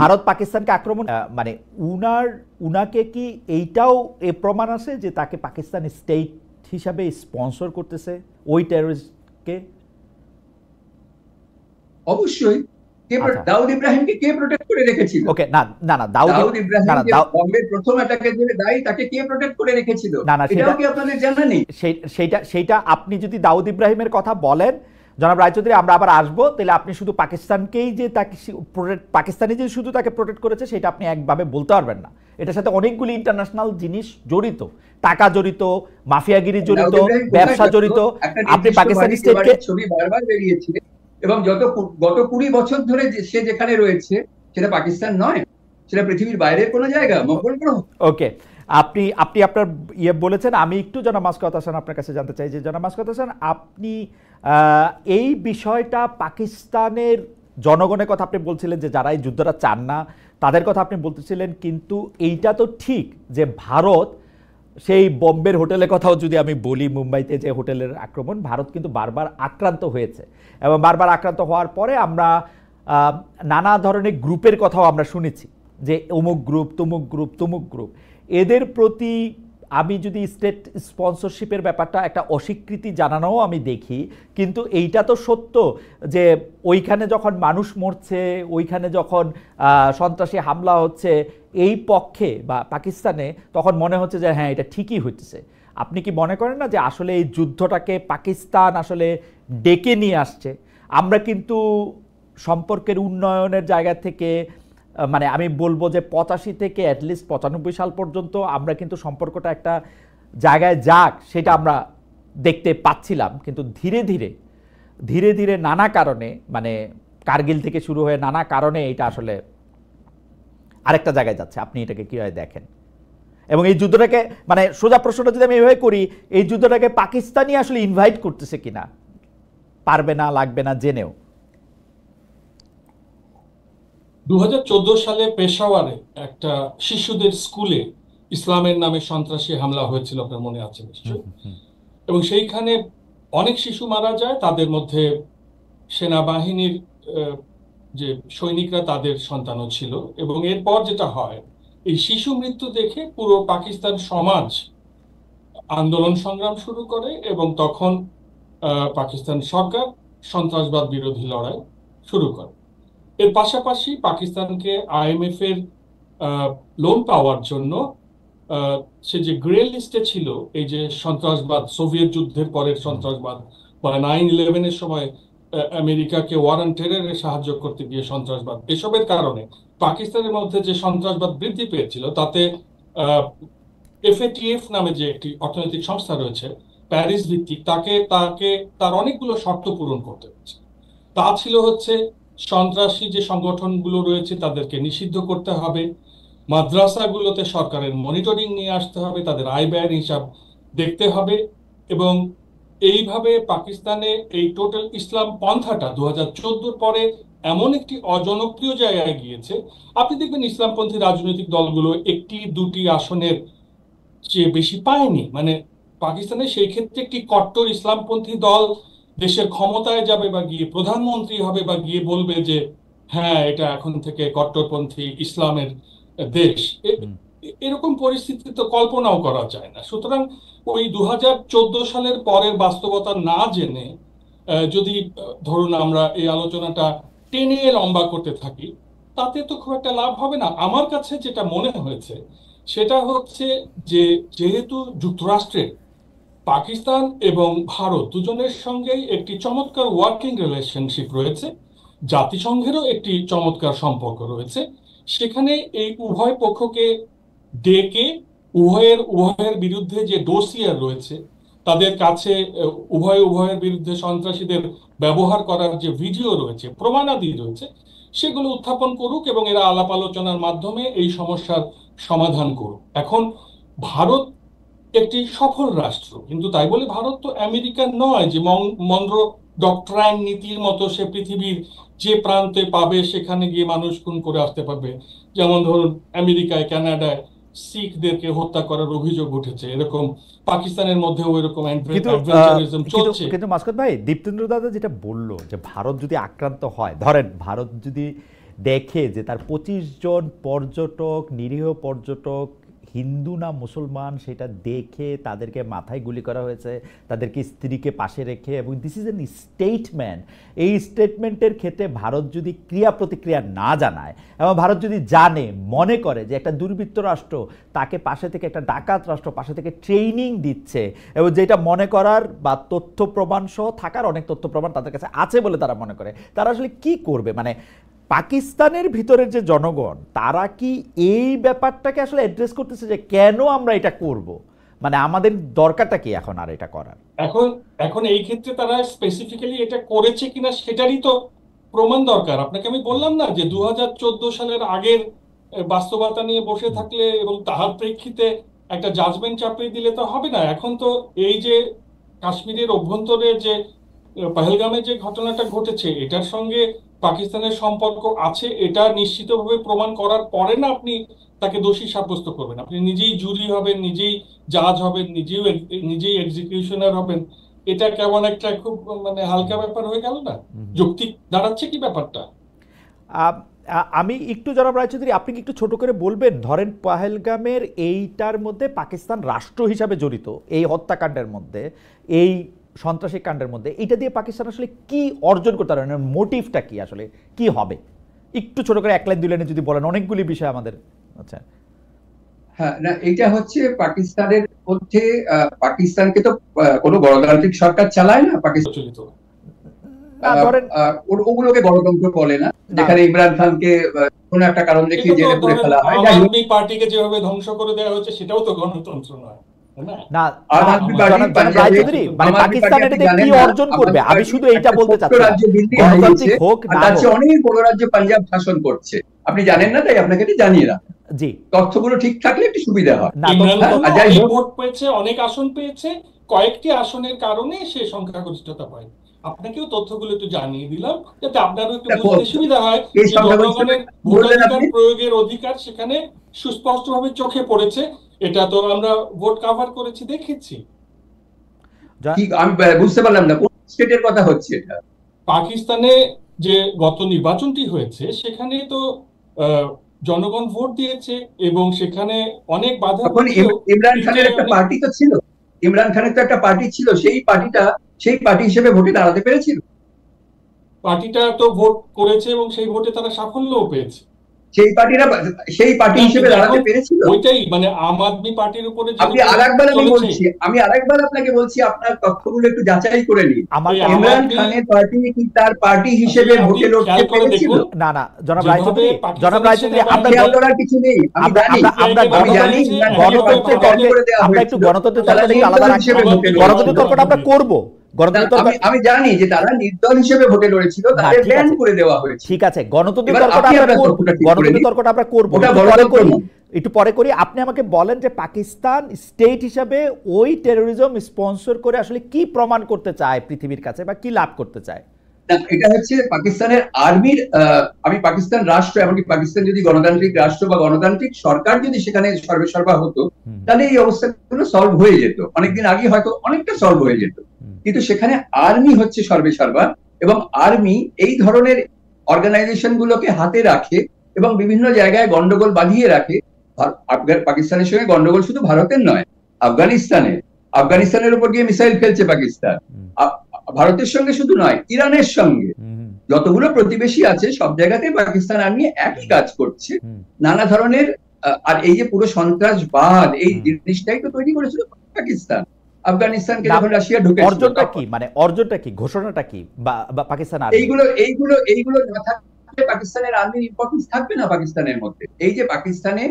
ভারত পাকিস্তানকে আক্রমণ, মানে উনাকে কি এইটাও প্রমাণ আছে যে তাকে পাকিস্তান স্টেট হিসাবে স্পন্সর করতেছে ওই টেররিস্টকে? অবশ্যই। দাউদ ইব্রাহিমকে কে প্রোটেক্ট করে রেখেছিল? ওকে, না না না, দাউদ ইব্রাহিম বম্বের প্রথম অ্যাটাকের জন্য দায়ী, তাকে কে প্রোটেক্ট করে রেখেছিল? না না, সেটাও কি আপনাদের জানা নেই? সেইটা আপনি যদি দাউদ ইব্রাহিমের কথা বলেন, জনাব রায়চৌধুরী, আমরা আবার আসবো, তাহলে আপনি শুধু পাকিস্তানকেই যে তাকে পাকিস্তানি যে শুধু তাকে প্রোটেক্ট করেছে সেটা আপনি একভাবে বলতে পারবেন না। এটার সাথে অনেকগুলি ইন্টারন্যাশনাল জিনিস জড়িত, টাকা জড়িত, মাফিয়াগিরি জড়িত, ব্যবসা জড়িত। আপনি পাকিস্তানি স্টেটকে ছবি বারবার বেরিয়েছে, এবং গত 20 বছর ধরে সে যেখানে রয়েছে সেটা পাকিস্তান নয়, সেটা পৃথিবীর বাইরের কোনো জায়গা, মঙ্গল গ্রহ। ওকে, আপনি আপনি আপনার বলেছেন। আমি একটু জনাব মাসকাত হাসান আপনার কাছে জানতে চাই যে জনাব মাসকাত হাসান, আপনি এই বিষয়টা পাকিস্তানের জনগণের কথা আপনি বলছিলেন যে যারা এই যুদ্ধটা চান না তাদের কথা আপনি বলতেছিলেন, কিন্তু এইটা তো ঠিক যে ভারত সেই বম্বের হোটেলের কথাও যদি আমি বলি, মুম্বাইতে যে হোটেলের আক্রমণ, ভারত কিন্তু বারবার আক্রান্ত হয়েছে, এবং বারবার আক্রান্ত হওয়ার পরে আমরা নানা ধরনের গ্রুপের কথাও আমরা শুনেছি যে অমুক গ্রুপ, তমুক গ্রুপ, তমুক গ্রুপ। এদের প্রতি আমি যদি স্টেট স্পন্সরশিপের ব্যাপারটা একটা অস্বীকৃতি জানানোও আমি দেখি, কিন্তু এইটা তো সত্য যে ওইখানে যখন মানুষ মরছে, ওইখানে যখন সন্ত্রাসী হামলা হচ্ছে এই পক্ষে বা পাকিস্তানে, তখন মনে হচ্ছে যে হ্যাঁ এটা ঠিকই হচ্ছে। আপনি কি মনে করেন না যে আসলে এই যুদ্ধটাকে পাকিস্তান আসলে ডেকে নিয়ে আসছে? আমরা কিন্তু সম্পর্কের উন্নয়নের জায়গা থেকে, মানে আমি বলবো যে 85 থেকে অ্যাটলিস্ট 95 সাল পর্যন্ত আমরা কিন্তু সম্পর্কটা একটা জায়গায় যাক সেটা আমরা দেখতে পাচ্ছিলাম, কিন্তু ধীরে ধীরে নানা কারণে, মানে কার্গিল থেকে শুরু হয়ে নানা কারণে এটা আসলে আরেকটা জায়গায় যাচ্ছে। আপনি এটাকে কীভাবে দেখেন? এবং এই যুদ্ধটাকে, মানে সোজা প্রশ্নটা যদি আমি এভাবে করি, এই যুদ্ধটাকে পাকিস্তানই আসলে ইনভাইট করতেছে কিনা, পারবে না লাগবে না জেনেও? 2014 সালে পেশাওয়ারে একটা শিশুদের স্কুলে ইসলামের নামে সন্ত্রাসী হামলা হয়েছিল, আপনার মনে আছে নিশ্চয়ই। এবং সেইখানে অনেক শিশু মারা যায়, তাদের মধ্যে সেনাবাহিনীর যে সৈনিকরা তাদের সন্তানও ছিল। এবং এরপর যেটা হয়, এই শিশু মৃত্যু দেখে পুরো পাকিস্তান সমাজ আন্দোলন সংগ্রাম শুরু করে, এবং তখন পাকিস্তান সরকার সন্ত্রাসবাদ বিরোধী লড়াই শুরু করে। এর পাশাপাশি পাকিস্তানকে IMF এর লোন পাওয়ার জন্য সে যে গ্রে লিস্টে ছিল, এই যে সন্ত্রাসবাদ, সোভিয়েত যুদ্ধের পরের সন্ত্রাসবাদ বা 9/11 এর সময় আমেরিকাকে ওয়ার অন টেররে সাহায্য করতে গিয়ে সন্ত্রাসবাদ, এসবের কারণে পাকিস্তানের মধ্যে যে সন্ত্রাসবাদ বৃদ্ধি পেয়েছিল, তাতে FATF নামে যে একটি অর্থনৈতিক সংস্থা রয়েছে প্যারিস ভিত্তিক, তাকে তার অনেকগুলো শর্ত পূরণ করতে হচ্ছে। তা ছিল হচ্ছে সন্ত্রাসী যে সংগঠনগুলো রয়েছে তাদেরকে নিষিদ্ধ করতে হবে, মাদ্রাসাগুলোতে সরকারের মনিটরিং নিয়ে আসতে হবে, তাদের আয় ব্যয়ের হিসাব দেখতে হবে। এবং এইভাবে পাকিস্তানে এই টোটাল ইসলাম পন্থাটা 2014 পরে এমন একটি অজনপ্রিয় জায়গায় গিয়েছে। আপনি দেখবেন ইসলামপন্থী রাজনৈতিক দলগুলো 1-2টি আসনের চেয়ে বেশি পায়নি। মানে পাকিস্তানে সেই ক্ষেত্রে একটি কট্টর ইসলামপন্থী দল দেশের ক্ষমতায় যাবে বা গিয়ে প্রধানমন্ত্রী হবে বা গিয়ে বলবে যে হ্যাঁ এটা এখন থেকে কট্টরপন্থী ইসলামের দেশ, এরকম পরিস্থিতি তো কল্পনাও করা যায় না। সুতরাং ওই 2014 সালের পরের বাস্তবতা না জেনে যদি ধরুন আমরা এই আলোচনাটা টেনে লম্বা করতে থাকি, তাতে তো খুব একটা লাভ হবে না। আমার কাছে যেটা মনে হয়েছে সেটা হচ্ছে যে যেহেতু যুক্তরাষ্ট্রের পাকিস্তান এবং ভারত দুজনের সঙ্গেই একটি চমৎকার ওয়ার্কিং রিলেশনশিপ রয়েছে, জাতিসংঘেরও একটি চমৎকার সম্পর্ক রয়েছে, সেখানে এই উভয় পক্ষকে ডেকে উভয়ের বিরুদ্ধে যে ডোসিয়ার রয়েছে, তাদের কাছে উভয়ের বিরুদ্ধে সন্ত্রাসীদের ব্যবহার করার যে ভিডিও রয়েছে, প্রমাণাদি রয়েছে, সেগুলো উত্থাপন করুক এবং এরা আলাপ আলোচনার মাধ্যমে এই সমস্যার সমাধান করুক। এখন ভারত একটি সফল রাষ্ট্র, কিন্তু তাই বলে ভারত তো আমেরিকার নয় যে মনরো ডক্ট্রাইন নীতির মতো সে পৃথিবীর যে প্রান্তে পাবে সেখানে গিয়ে মানুষ খুন করে আসতে পারবে। যেমন ধরুন আমেরিকায়, কানাডায় শিখদেরকে হত্যা করার অভিযোগ উঠেছে, এরকম পাকিস্তানের মধ্যেও এরকম অ্যাডভেঞ্চারিজম চলছে। কিন্তু মাসকাত ভাই, দীপ্তেন্দ্র দাদা যেটা বললো যে ভারত যদি আক্রান্ত হয়, ধরেন ভারত যদি দেখে যে তার 25 জন পর্যটক, নিরীহ পর্যটক হিন্দু না মুসলমান সেটা দেখে তাদেরকে মাথায় গুলি করা হয়েছে, তাদেরকে স্ত্রীকে পাশে রেখে, এবং দিস ইজ এন স্টেটমেন্ট। এই স্টেটমেন্টের ক্ষেত্রে ভারত যদি ক্রিয়া প্রতিক্রিয়া না জানায়, এবং ভারত যদি জানে, মনে করে যে একটা দুর্বৃত্ত রাষ্ট্র তাকে পাশে থেকে, একটা ডাকাত রাষ্ট্র পাশে থেকে ট্রেনিং দিচ্ছে, এবং যেটা মনে করার বা তথ্য প্রমাণ সহ থাকার অনেক তথ্য প্রমাণ তাদের কাছে আছে বলে তারা মনে করে, তারা আসলে কি করবে? মানে পাকিস্তানের ভিতরের যে জনগণ, তারা কি এই ব্যাপারটাকে আসলে অ্যাড্রেস করতেছে যে কেন আমরা এটা করব? মানে আমাদের দরকারটা কি এখন আর এটা করার? এখন এখন এই ক্ষেত্রে তারা স্পেসিফিক্যালি এটা করেছে কিনা সেটারই তো প্রমাণ দরকার। আপনাকে আমি বললাম না যে 2014 সালের আগের বাস্তবতা নিয়ে বসে থাকলে এবং তাহার প্রেক্ষিতে একটা জাজমেন্ট চাপিয়ে দিলে তো হবে না। এখন তো এই যে কাশ্মীরের অভ্যন্তরে যে পহেলগামে যে ঘটনাটা ঘটেছে, এটার সঙ্গে পাকিস্তানের সম্পর্ক আছে এটা নিশ্চিতভাবে প্রমাণ করার পরে না আপনি তাকে দোষী সাব্যস্ত করবেন। আপনি নিজেই জুরি হবেন, নিজেই জাজ হবেন, নিজেই এক্সিকিউশনার হবেন। এটা কেমন একটা খুব মানে হালকা ব্যাপার হয়ে গেল না? যৌক্তিক দাঁড়াচ্ছে কি ব্যাপারটা? আমি একটু, জনাব রায়চৌধুরী, আপনি কি একটু ছোট করে বলবেন, ধরেন পহেলগামের এইটার মধ্যে পাকিস্তান রাষ্ট্র হিসাবে জড়িত, এই হত্যাকাণ্ডের মধ্যে, এই সন্ত্রাসী কাণ্ডের মধ্যে, এটা দিয়ে পাকিস্তান আসলে কি অর্জন করতে পারে, মোটিভটা কি আসলে কি হবে? একটু ছোট করে এক লাইন দুই লাইনে যদি বলেন, অনেকগুলি বিষয় আমাদের। আচ্ছা, হ্যাঁ, না, এটা হচ্ছে পাকিস্তানের মধ্যে, পাকিস্তানকে তো কোনো গণতান্ত্রিক সরকার চালায় না পাকিস্তান। প্রচলিত ধরেন ওগুলোকে গণতন্ত্র বলে না, যেখানে ইমরান খানকে কোনো একটা কারণ দেখিয়ে জেলে পুরে ফেলা হয়। আম আদমি পার্টিকে যেভাবে ধ্বংস করে দেওয়া হচ্ছে সেটাও তো গণতন্ত্র নয়, না আম আদমি পার্টি জনাব রায়চৌধুরী, মানে পাকিস্তান এটাতে কি অর্জন করবে? আমি শুধু এইটা বলতে চাচ্ছি, রাজ্য দিল্লি গণতান্ত্রিক হোক না তার চেয়ে হোক। অনেক বড় রাজ্য পাঞ্জাব শাসন করছে, আপনি জানেন না, তাই আপনাকে এটা জানিয়ে রাখা। জি, তথ্যগুলো ঠিক থাকলে একটু সুবিধা হয়। না ইমরান খান আর যাই হোক, ভোট পেয়েছে, অনেক আসন পেয়েছে, কয়েকটি আসনের কারণে সে সংখ্যাগরিষ্ঠতা পায়। আপনাকেও তথ্যগুলো একটু জানিয়ে দিলাম যাতে আপনারও একটু বুঝতে সুবিধা হয় এই যে সংখ্যাগরিষ্ঠতা জনগণের বললেন ভোটাধিকার আপনি। প্রয়োগের অধিকার সেখানে সুস্পষ্টভাবে চোখে পড়েছে। এটা তো আমরা ভোট কাভার করেছি, দেখেছি। কি আমি বুঝতে পারলাম না, কোন স্টেটের কথা হচ্ছে এটা? পাকিস্তানে যে গত নির্বাচনটি হয়েছে সেখানে তো জনগণ ভোট দিয়েছে এবং সেখানে অনেক বাধা তখন ইমরান খানের একটা পার্টি তো ছিল, ইমরান খানের তো একটা পার্টি ছিল, সেই পার্টি হিসেবে ভোটে দাঁড়াতে পেরেছিল। পার্টিটা তো ভোট করেছে এবং সেই ভোটে তারা সাফল্যও পেয়েছে। সেই পার্টি হিসেবে দাঁড়াতে পেরেছিল। ওইটাই মানে আম আদমি পার্টির উপরে আমি আরেকবার আপনাকে বলছি, আপনার তথ্যগুলো একটু যাচাই করে নিন। ইমরান খানের পার্টি কি তার পার্টি হিসেবে ভোটে লড়তে পেরেছিল? না না, জনাব রায়চৌধুরী, আমরা খেয়াল করার কিছু নেই। আমি জানি আমরা একটু গণতন্ত্রের তর্কটা আলাদা রাখি, গণতন্ত্রের তর্কটা আমরা করব। আমি জানি যে তারা নির্দল হিসেবে ভোটে লড়েছিল, তাদের ব্যান করে দেওয়া হয়েছে। ঠিক আছে, গণতন্ত্রের তর্কটা আমরা করব, একটু পরে করি। আপনি আমাকে বলেন যে পাকিস্তান স্টেট হিসাবে ওই টেরোরিজম স্পন্সর করে আসলে কি প্রমাণ করতে চায় পৃথিবীর কাছে, বা কি লাভ করতে চায়? এটা হচ্ছে পাকিস্তানের আর্মির, আমি পাকিস্তান রাষ্ট্র, এমনকি পাকিস্তান যদি গণতান্ত্রিক রাষ্ট্র বা গণতান্ত্রিক সরকার যদি সেখানে সর্বেসর্বা হতো, তাহলে এই অবস্থাগুলো সলভ হয়ে যেত অনেকদিন আগে, হয়তো অনেকটা সলভ হয়ে যেত। কিন্তু সেখানে আর্মি হচ্ছে সর্বেসর্বা, এবং আর্মি এই ধরনের অর্গানাইজেশন গুলোকে হাতে রাখে এবং বিভিন্ন জায়গায় গন্ডগোল বাঁধিয়ে রাখে। পাকিস্তানের সঙ্গে গন্ডগোল শুধু ভারতের নয়, আফগানিস্তানের উপর গিয়ে মিসাইল ফেলছে পাকিস্তান। ভারতের সঙ্গে শুধু নয়, ইরানের সঙ্গে, যতগুলো প্রতিবেশী আছে সব জায়গাতে পাকিস্তান আর্মি একই কাজ করছে, নানা ধরনের। আর এই যে পুরো সন্ত্রাসবাদ, এই জিনিসটাই তো তৈরি করেছিল পাকিস্তান। আফগানিস্তানকে যখন রাশিয়া ঢুকেছিল, অর্জনটা কি, মানে অর্জনটা কি, ঘোষণাটা কি বা পাকিস্তান আর্মি? এইগুলো না থাকলে পাকিস্তানের আর্মির ইম্পর্টেন্স থাকবে না পাকিস্তানের মধ্যে। এই যে পাকিস্তানে,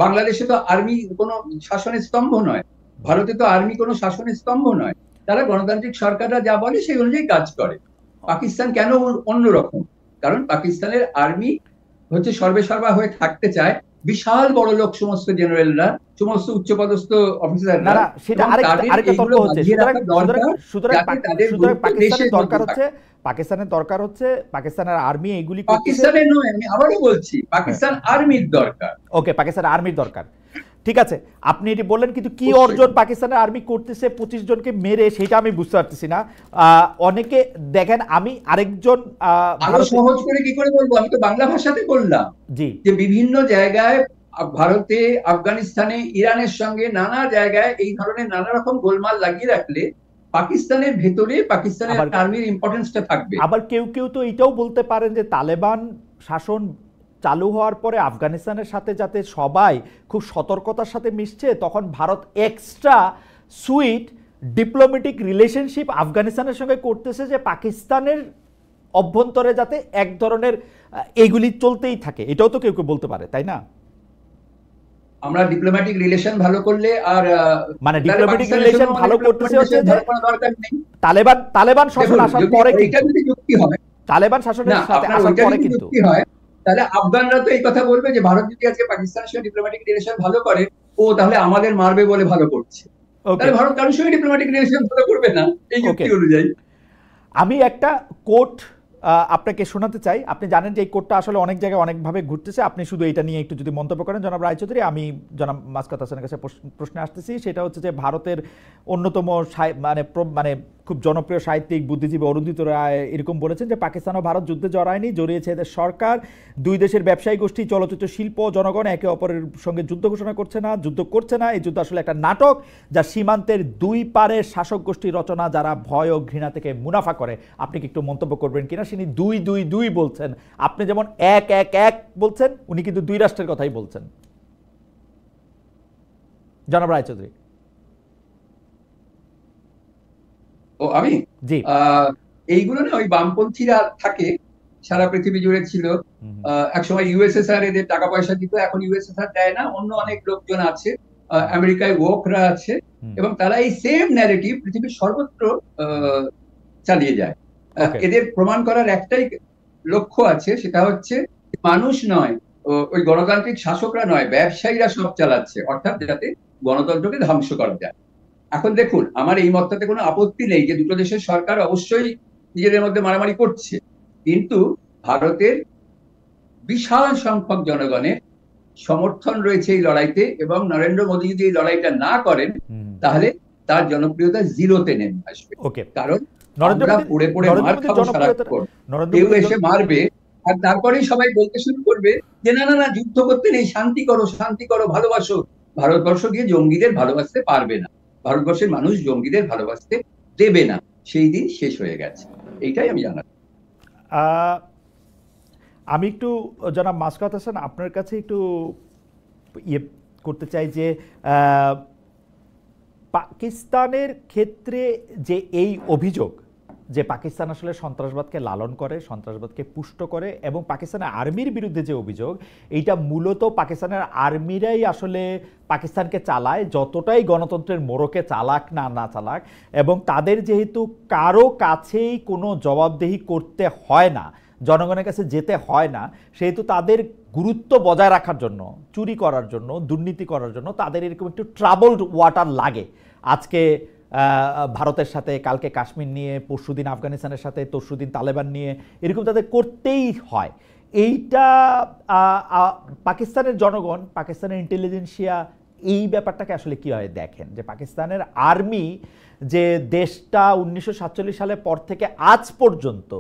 বাংলাদেশে তো আর্মি কোনো শাসনের স্তম্ভ নয়, ভারতে তো আর্মি কোনো শাসনের স্তম্ভ নয়, তারা গণতান্ত্রিক সরকাররা যা বলে সেই অনুযায়ী কাজ করে। পাকিস্তান কেন অন্যরকম? কারণ পাকিস্তানের আর্মি হচ্ছে সর্বেসর্বা হয়ে থাকতে চায়, বিশাল বড় লোক সমস্ত জেনারেলরা, সমস্ত উচ্চপদস্থ অফিসাররা। না, সেটা আরেকটা তর্ক হচ্ছে। সুতরাং পাকিস্তানের দরকার হচ্ছে পাকিস্তানের আর্মি এইগুলি, পাকিস্তানের নয়, আমি আবারও বলছি, পাকিস্তান আর্মির দরকার। ওকে, পাকিস্তানের আর্মির দরকার, ঠিক আছে। আপনি এটি বললেন, কিন্তু কি অর্জন পাকিস্তানের আর্মি করতেছে 25 জনকে মেরে, সেটা আমি বুঝতে পারতেছি না। অনেকে দেখেন, আমি আরেকজন আরো সহজ করে কি করে বলবো, আমি তো বাংলা ভাষাতে বললাম যে বিভিন্ন জায়গায় ভারতে, আফগানিস্তানে, ইরানের সঙ্গে নানা জায়গায় এই ধরনের নানা রকম গোলমাল লাগিয়ে রাখলে পাকিস্তানের ভেতরে পাকিস্তানের আবার আর্মির ইম্পর্টেন্সটা থাকবে। আবার কেউ কেউ তো এটাও বলতে পারেন যে তালেবান শাসন চালু হওয়ার পরে আফগানিস্তানের সাথে যাতে সবাই খুব সতর্কতার সাথে মিশছে, তখন Bharat extra sweet diplomatic relationship আফগানিস্তানের সঙ্গে করতেছে, যে পাকিস্তানের অভ্যন্তরে যাতে এক ধরনের এইগুলি চলতেই থাকে। এটাও তো কেউ কেউ বলতে পারে, তাই না? আমরা ডিপ্লোম্যাটিক রিলেশন ভালো করলে আর মানে তাহলে ডিপ্লোম্যাটিক পাকিস্তানের রিলেশন সঙ্গে ভালো আমাদের করতেছে ডিপ্লোম্যাটিক হচ্ছে রিলেশন যে ভালো করার দরকার নেই। তালেবান শাসন দেখুন, আসার যদি পরে ওইটা কিন্তু যদি যুক্তি হয়, তালেবান শাসনের না সাথে আপনার আসার ওইটা পরে যদি কিন্তু যুক্তি হয়, তাহলে আফগানরা তো এই কথা বলবে যে ভারত যদি আজকে পাকিস্তানের সঙ্গে ডিপ্লোম্যাটিক রিলেশন ভালো করে, ও তাহলে আমাদের মারবে বলে ভালো করছে। ওকে তাহলে ভারত কারোর সঙ্গে ডিপ্লোম্যাটিক রিলেশন ভালো করবে না এই ওকে যুক্তি অনুযায়ী। আমি একটা কোট আপনাকে শোনাতে চাই। আপনি জানেন যে এই কোটটা আসলে অনেক জায়গায় অনেকভাবে ঘুরতেছে। আপনি শুধু এটা নিয়ে একটু যদি মন্তব্য করেন জনাব রায়চৌধুরী। আমি জনাব মাসকাত হাসানের কাছে প্রশ্নে আসতেছি। সেটা হচ্ছে যে ভারতের অন্যতম মানে খুব জনপ্রিয় সাহিত্যিক বুদ্ধিজীবী অরুন্ধিত রায় এরকম বলেছেন যে পাকিস্তান ও ভারত যুদ্ধে জড়ায়নি, জড়িয়েছে এদের সরকার। দুই দেশের ব্যবসায়ী গোষ্ঠী, চলচ্চিত্র শিল্প, জনগণ একে অপরের সঙ্গে যুদ্ধ ঘোষণা যুদ্ধ করছে না। এই যুদ্ধ আসলে একটা নাটক, যা সীমান্তের দুই পারের শাসক গোষ্ঠীর রচনা, যারা ভয় ও ঘৃণা থেকে মুনাফা করে। আপনি কি একটু মন্তব্য করবেন কিনা? তিনি 2-2-2 বলছেন, আপনি যেমন 1-1-1 বলছেন, উনি কিন্তু দুই রাষ্ট্রের কথাই বলছেন। জনাব রায়চৌধুরী। ও আমি জি, এইগুলো না ওই বামপন্থীরা থাকে, সারা পৃথিবী জুড়ে ছিল। একসময় ইউএসএসআর এদের টাকা পয়সা দিত, এখন ইউএসএসআর দেয় না, অন্য অনেক লোকজন আছে, আমেরিকায় ওকরা আছে, এবং তারা এই সেম ন্যারেটিভ পৃথিবীর সর্বত্র চালিয়ে যায়। এদের প্রমাণ করার একটাই লক্ষ্য আছে, সেটা হচ্ছে মানুষ নয়, ওই গণতান্ত্রিক শাসকরা নয়, ব্যবসায়ীরা সব চালাচ্ছে, অর্থাৎ যাতে গণতন্ত্রকে ধ্বংস করা যায়। এখন দেখুন, আমার এই মতটাতে কোনো আপত্তি নেই যে দুটো দেশের সরকার অবশ্যই নিজেদের মধ্যে মারামারি করছে, কিন্তু ভারতের বিশাল সংখ্যক জনগণের সমর্থন রয়েছে এই লড়াইতে, এবং নরেন্দ্র মোদী যদি এই লড়াইটা না করেন তাহলে তার জনপ্রিয়তা জিরোতে নেমে আসবে। কারণ আমরা পড়ে পড়ে মার খাবো সারাক্ষণ, কেউ এসে মারবে আর তারপরেই সবাই বলতে শুরু করবে যে না না না, যুদ্ধ করতে নেই, শান্তি করো, শান্তি করো, ভালোবাসো। ভারতবর্ষ গিয়ে জঙ্গিদের ভালোবাসতে পারবে না, ভারতবর্ষের মানুষ জঙ্গিদের ভালোবাসতে দেবে না, সেই দিন শেষ হয়ে গেছে। এইটাই আমি জানাই। আমি একটু জনাব মাসকাত হাসান আপনার কাছে একটু ইয়ে করতে চাই যে পাকিস্তানের ক্ষেত্রে যে এই অভিযোগ যে পাকিস্তান আসলে সন্ত্রাসবাদকে লালন করে, সন্ত্রাসবাদকে পুষ্ট করে, এবং পাকিস্তানের আর্মির বিরুদ্ধে যে অভিযোগ, এইটা মূলত পাকিস্তানের আর্মিরাই আসলে পাকিস্তানকে চালায়, যতটাই গণতন্ত্রের মোড়কে চালাক না চালাক, এবং তাদের যেহেতু কারো কাছেই কোনো জবাবদেহি করতে হয় না, জনগণের কাছে যেতে হয় না, সেহেতু তাদের গুরুত্ব বজায় রাখার জন্য, চুরি করার জন্য, দুর্নীতি করার জন্য তাদের এরকম একটু ট্রাবলড ওয়াটার লাগে। আজকে ভারতের সাথে, কালকে কাশ্মীর নিয়ে, পরশুদিন আফগানিস্তানের সাথে, তরশুদিন তালেবান নিয়ে, এরকম তাদের করতেই হয়। এইটা পাকিস্তানের জনগণ, পাকিস্তানের ইন্টেলিজেন্সিয়া এই ব্যাপারটাকে আসলে কীভাবে দেখেন, যে পাকিস্তানের আর্মি যে দেশটা 1947 সালের পর থেকে আজ পর্যন্ত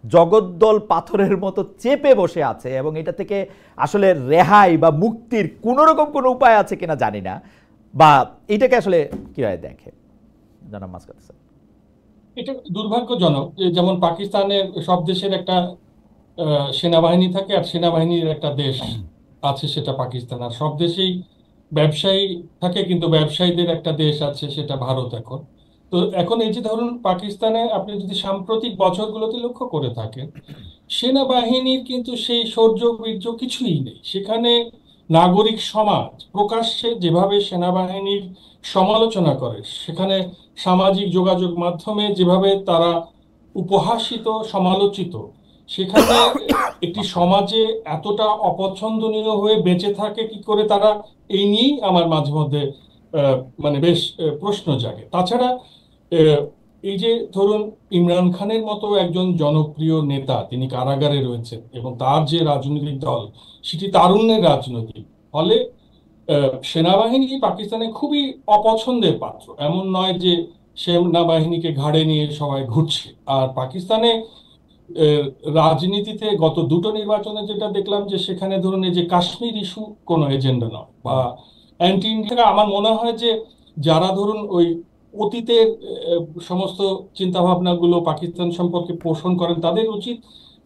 জগদ্দল পাথরের মতো চেপে বসে আছে, এবং এটা থেকে আসলে রেহাই বা মুক্তির কোনোরকম কোনো উপায় আছে কিনা জানি না, বা এটাকে আসলে কিভাবে দেখে জনাব মাসকাত হাসান? এটা দুর্ভাগ্যজনক যে যেমন পাকিস্তানের সব দেশের একটা সেনাবাহিনী থাকে, আর সেনাবাহিনীর একটা দেশ আছে সেটা পাকিস্তান, আর সব দেশেই ব্যবসায়ী থাকে, কিন্তু ব্যবসায়ীদের একটা দেশ আছে সেটা ভারত। তো এখন এই যে ধরুন পাকিস্তানে আপনি যদি সাম্প্রতিক বছরগুলোতে লক্ষ্য করে থাকেন, সেনাবাহিনীর কিন্তু সেই শৌর্য বীর্য কিছুই নেই। সেখানে নাগরিক সমাজ প্রকাশ্যে যেভাবে সেনাবাহিনীর সমালোচনা করে, সেখানে সামাজিক যোগাযোগ মাধ্যমে যেভাবে তারা উপহাসিত, সমালোচিত, সেখানে একটি সমাজে এতটা অপছন্দনীয় হয়ে বেঁচে থাকে কি করে তারা, এই নিয়েই আমার মাঝে মধ্যে মানে বেশ প্রশ্ন জাগে। তাছাড়া এই যে ধরুন ইমরান খানের মতো একজন জনপ্রিয় নেতা, তিনি কারাগারে রয়েছেন, এবং তার যে রাজনৈতিক দল সেটি তারুণ্যের রাজনীতি, ফলে সেনাবাহিনী পাকিস্তানে খুবই অপছন্দের পাত্র। এমন নয় যে সেনাবাহিনীকে ঘাড়ে নিয়ে সবাই ঘুরছে। আর পাকিস্তানে রাজনীতিতে গত দুটো নির্বাচনে যেটা দেখলাম যে সেখানে ধরুন এই যে কাশ্মীর ইস্যু কোনো এজেন্ডা নয় বা অ্যান্টি ইন্ডিয়া। আমার মনে হয় যে যারা ধরুন ওই অতীতের সমস্ত চিন্তা ভাবনাগুলো পাকিস্তান সম্পর্কে পোষণ করেন তাদের উচিত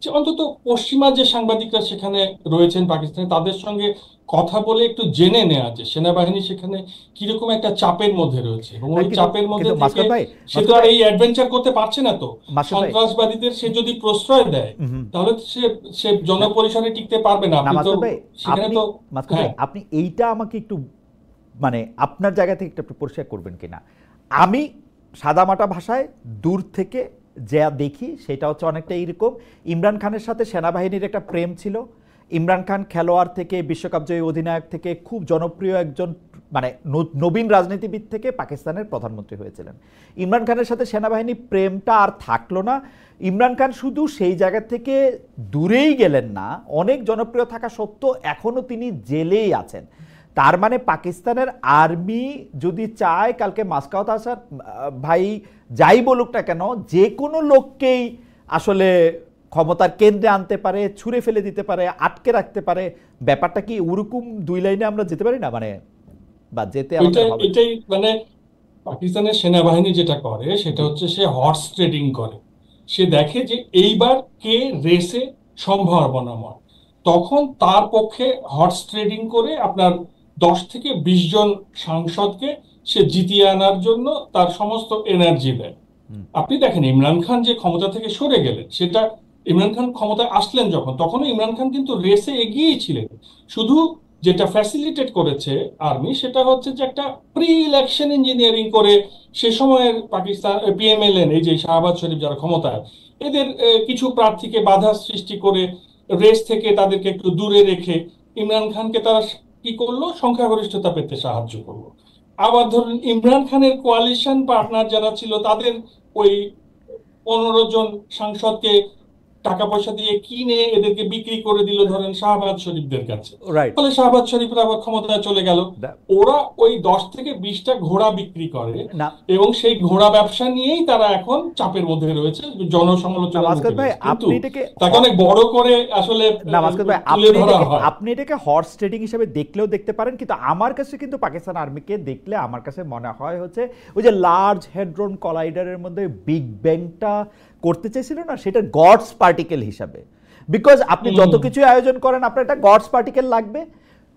যে অন্তত পশ্চিমা যে সাংবাদিকরা সেখানে রয়েছেন পাকিস্তানে তাদের সঙ্গে কথা বলে একটু জেনে নেওয়া যে সেনাবাহিনী সেখানে কিরকম একটা চাপের মধ্যে রয়েছে এবং ওই চাপের মধ্যে থেকে মাসুদ ভাই, সে তো আর এই অ্যাডভেঞ্চার করতে পারছে না। তো মাসুদ ভাই, সন্ত্রাসবাদীদের সে যদি প্রশ্রয় দেয় তাহলে সে সে জনপরিসরে টিকতে পারবে না। না আপনি তো মাসুদ ভাই, সেখানে আপনি তো মাসুদ ভাই, হ্যাঁ আপনি এইটা আমাকে একটু মানে আপনার জায়গা থেকে একটু পরিষ্কার করবেন কিনা। আমি সাদামাটা ভাষায় দূর থেকে যা দেখি সেটা হচ্ছে অনেকটা এইরকম, ইমরান খানের সাথে সেনাবাহিনীর একটা প্রেম ছিল। ইমরান খান খেলোয়াড় থেকে বিশ্বকাপ জয়ী অধিনায়ক থেকে খুব জনপ্রিয় একজন মানে নবীন রাজনীতিবিদ থেকে পাকিস্তানের প্রধানমন্ত্রী হয়েছিলেন। ইমরান খানের সাথে সেনাবাহিনী প্রেমটা আর থাকলো না। ইমরান খান শুধু সেই জায়গা থেকে দূরেই গেলেন না, অনেক জনপ্রিয় থাকা সত্ত্বেও এখনও তিনি জেলেই আছেন। তার মানে পাকিস্তানের আর্মি যদি চায় কালকে মাসকাওত আসাদ ভাই যাই বলুক না কেন যে কোনো লোককেই আসলে ক্ষমতার কেন্দ্রে আনতে পারে, ছুঁড়ে ফেলে দিতে পারে, আটকে রাখতে পারে। ব্যাপারটা কি ওরকম দুই লাইনে আমরা যেতে পারি না মানে, বা যেতে আমাদের হবে? এটাই মানে পাকিস্তানের সেনাবাহিনী যেটা করে সেটা জি, হচ্ছে সে হর্স ট্রেডিং করে। সে দেখে যে এইবার কে রেসে সম্ভাবনাময়, তখন তার পক্ষে হর্স ট্রেডিং করে আপনার 10 থেকে 20 জন সাংসদকে সে জিতিয়ে আনার জন্য তার সমস্ত এনার্জি দেয়। হুম, আপনি দেখেন ইমরান খান যে ক্ষমতা থেকে সরে গেলেন, সেটা ইমরান খান ক্ষমতায় আসলেন যখন, তখনও ইমরান খান কিন্তু রেসে এগিয়েই ছিলেন। শুধু যেটা ফ্যাসিলিটেট করেছে আর্মি সেটা হচ্ছে যে একটা প্রি ইলেকশন ইঞ্জিনিয়ারিং করে সে সময়ের পাকিস্তান পিএমএলএন এই যে শাহবাজ শরীফ যারা ক্ষমতায়, এদের কিছু প্রার্থীকে বাধা সৃষ্টি করে রেস থেকে তাদেরকে একটু দূরে রেখে ইমরান খানকে তারা কি করলো, সংখ্যাগরিষ্ঠতা পেতে সাহায্য করলো। আবার ধরুন ইমরান খানের কোয়ালিশন পার্টনার যারা ছিল তাদের ওই 15 জন সাংসদকে টাকা পয়সা দিয়ে কিনে এদেরকে বিক্রি করে দিল ধরেন শাহবাজ শরীফদের কাছে। রাইট। ফলে শাহবাজ শরীফরা আবার ক্ষমতায় চলে গেল। ওরা ওই 10 থেকে 20টা ঘোড়া বিক্রি করে না এবং সেই ঘোড়া ব্যবসা নিয়েই তারা এখন চাপের মধ্যে রয়েছে, না জনসমালোচনার মুখে মাসকাত ভাই, রয়েছে। কিন্তু আপনি এটাকে তাকে অনেক বড় করে আসলে না মাসকাত ভাই, তুলে ধরা হয়। আপনি এটাকে হর্স ট্রেডিং হিসেবে দেখলেও দেখতে পারেন, কিন্তু আমার কাছে কিন্তু পাকিস্তান আর্মিকে দেখলে আমার কাছে মনে হয় হচ্ছে ওই যে লার্জ হেড্রন কলাইডারের মধ্যে বিগ ব্যাংটা করতে চেয়েছিল না, সেটা গডস পার্টিকেল হিসাবে। বিকজ আপনি যত কিছু আয়োজন করেন আপনার একটা গডস পার্টিকেল লাগবে।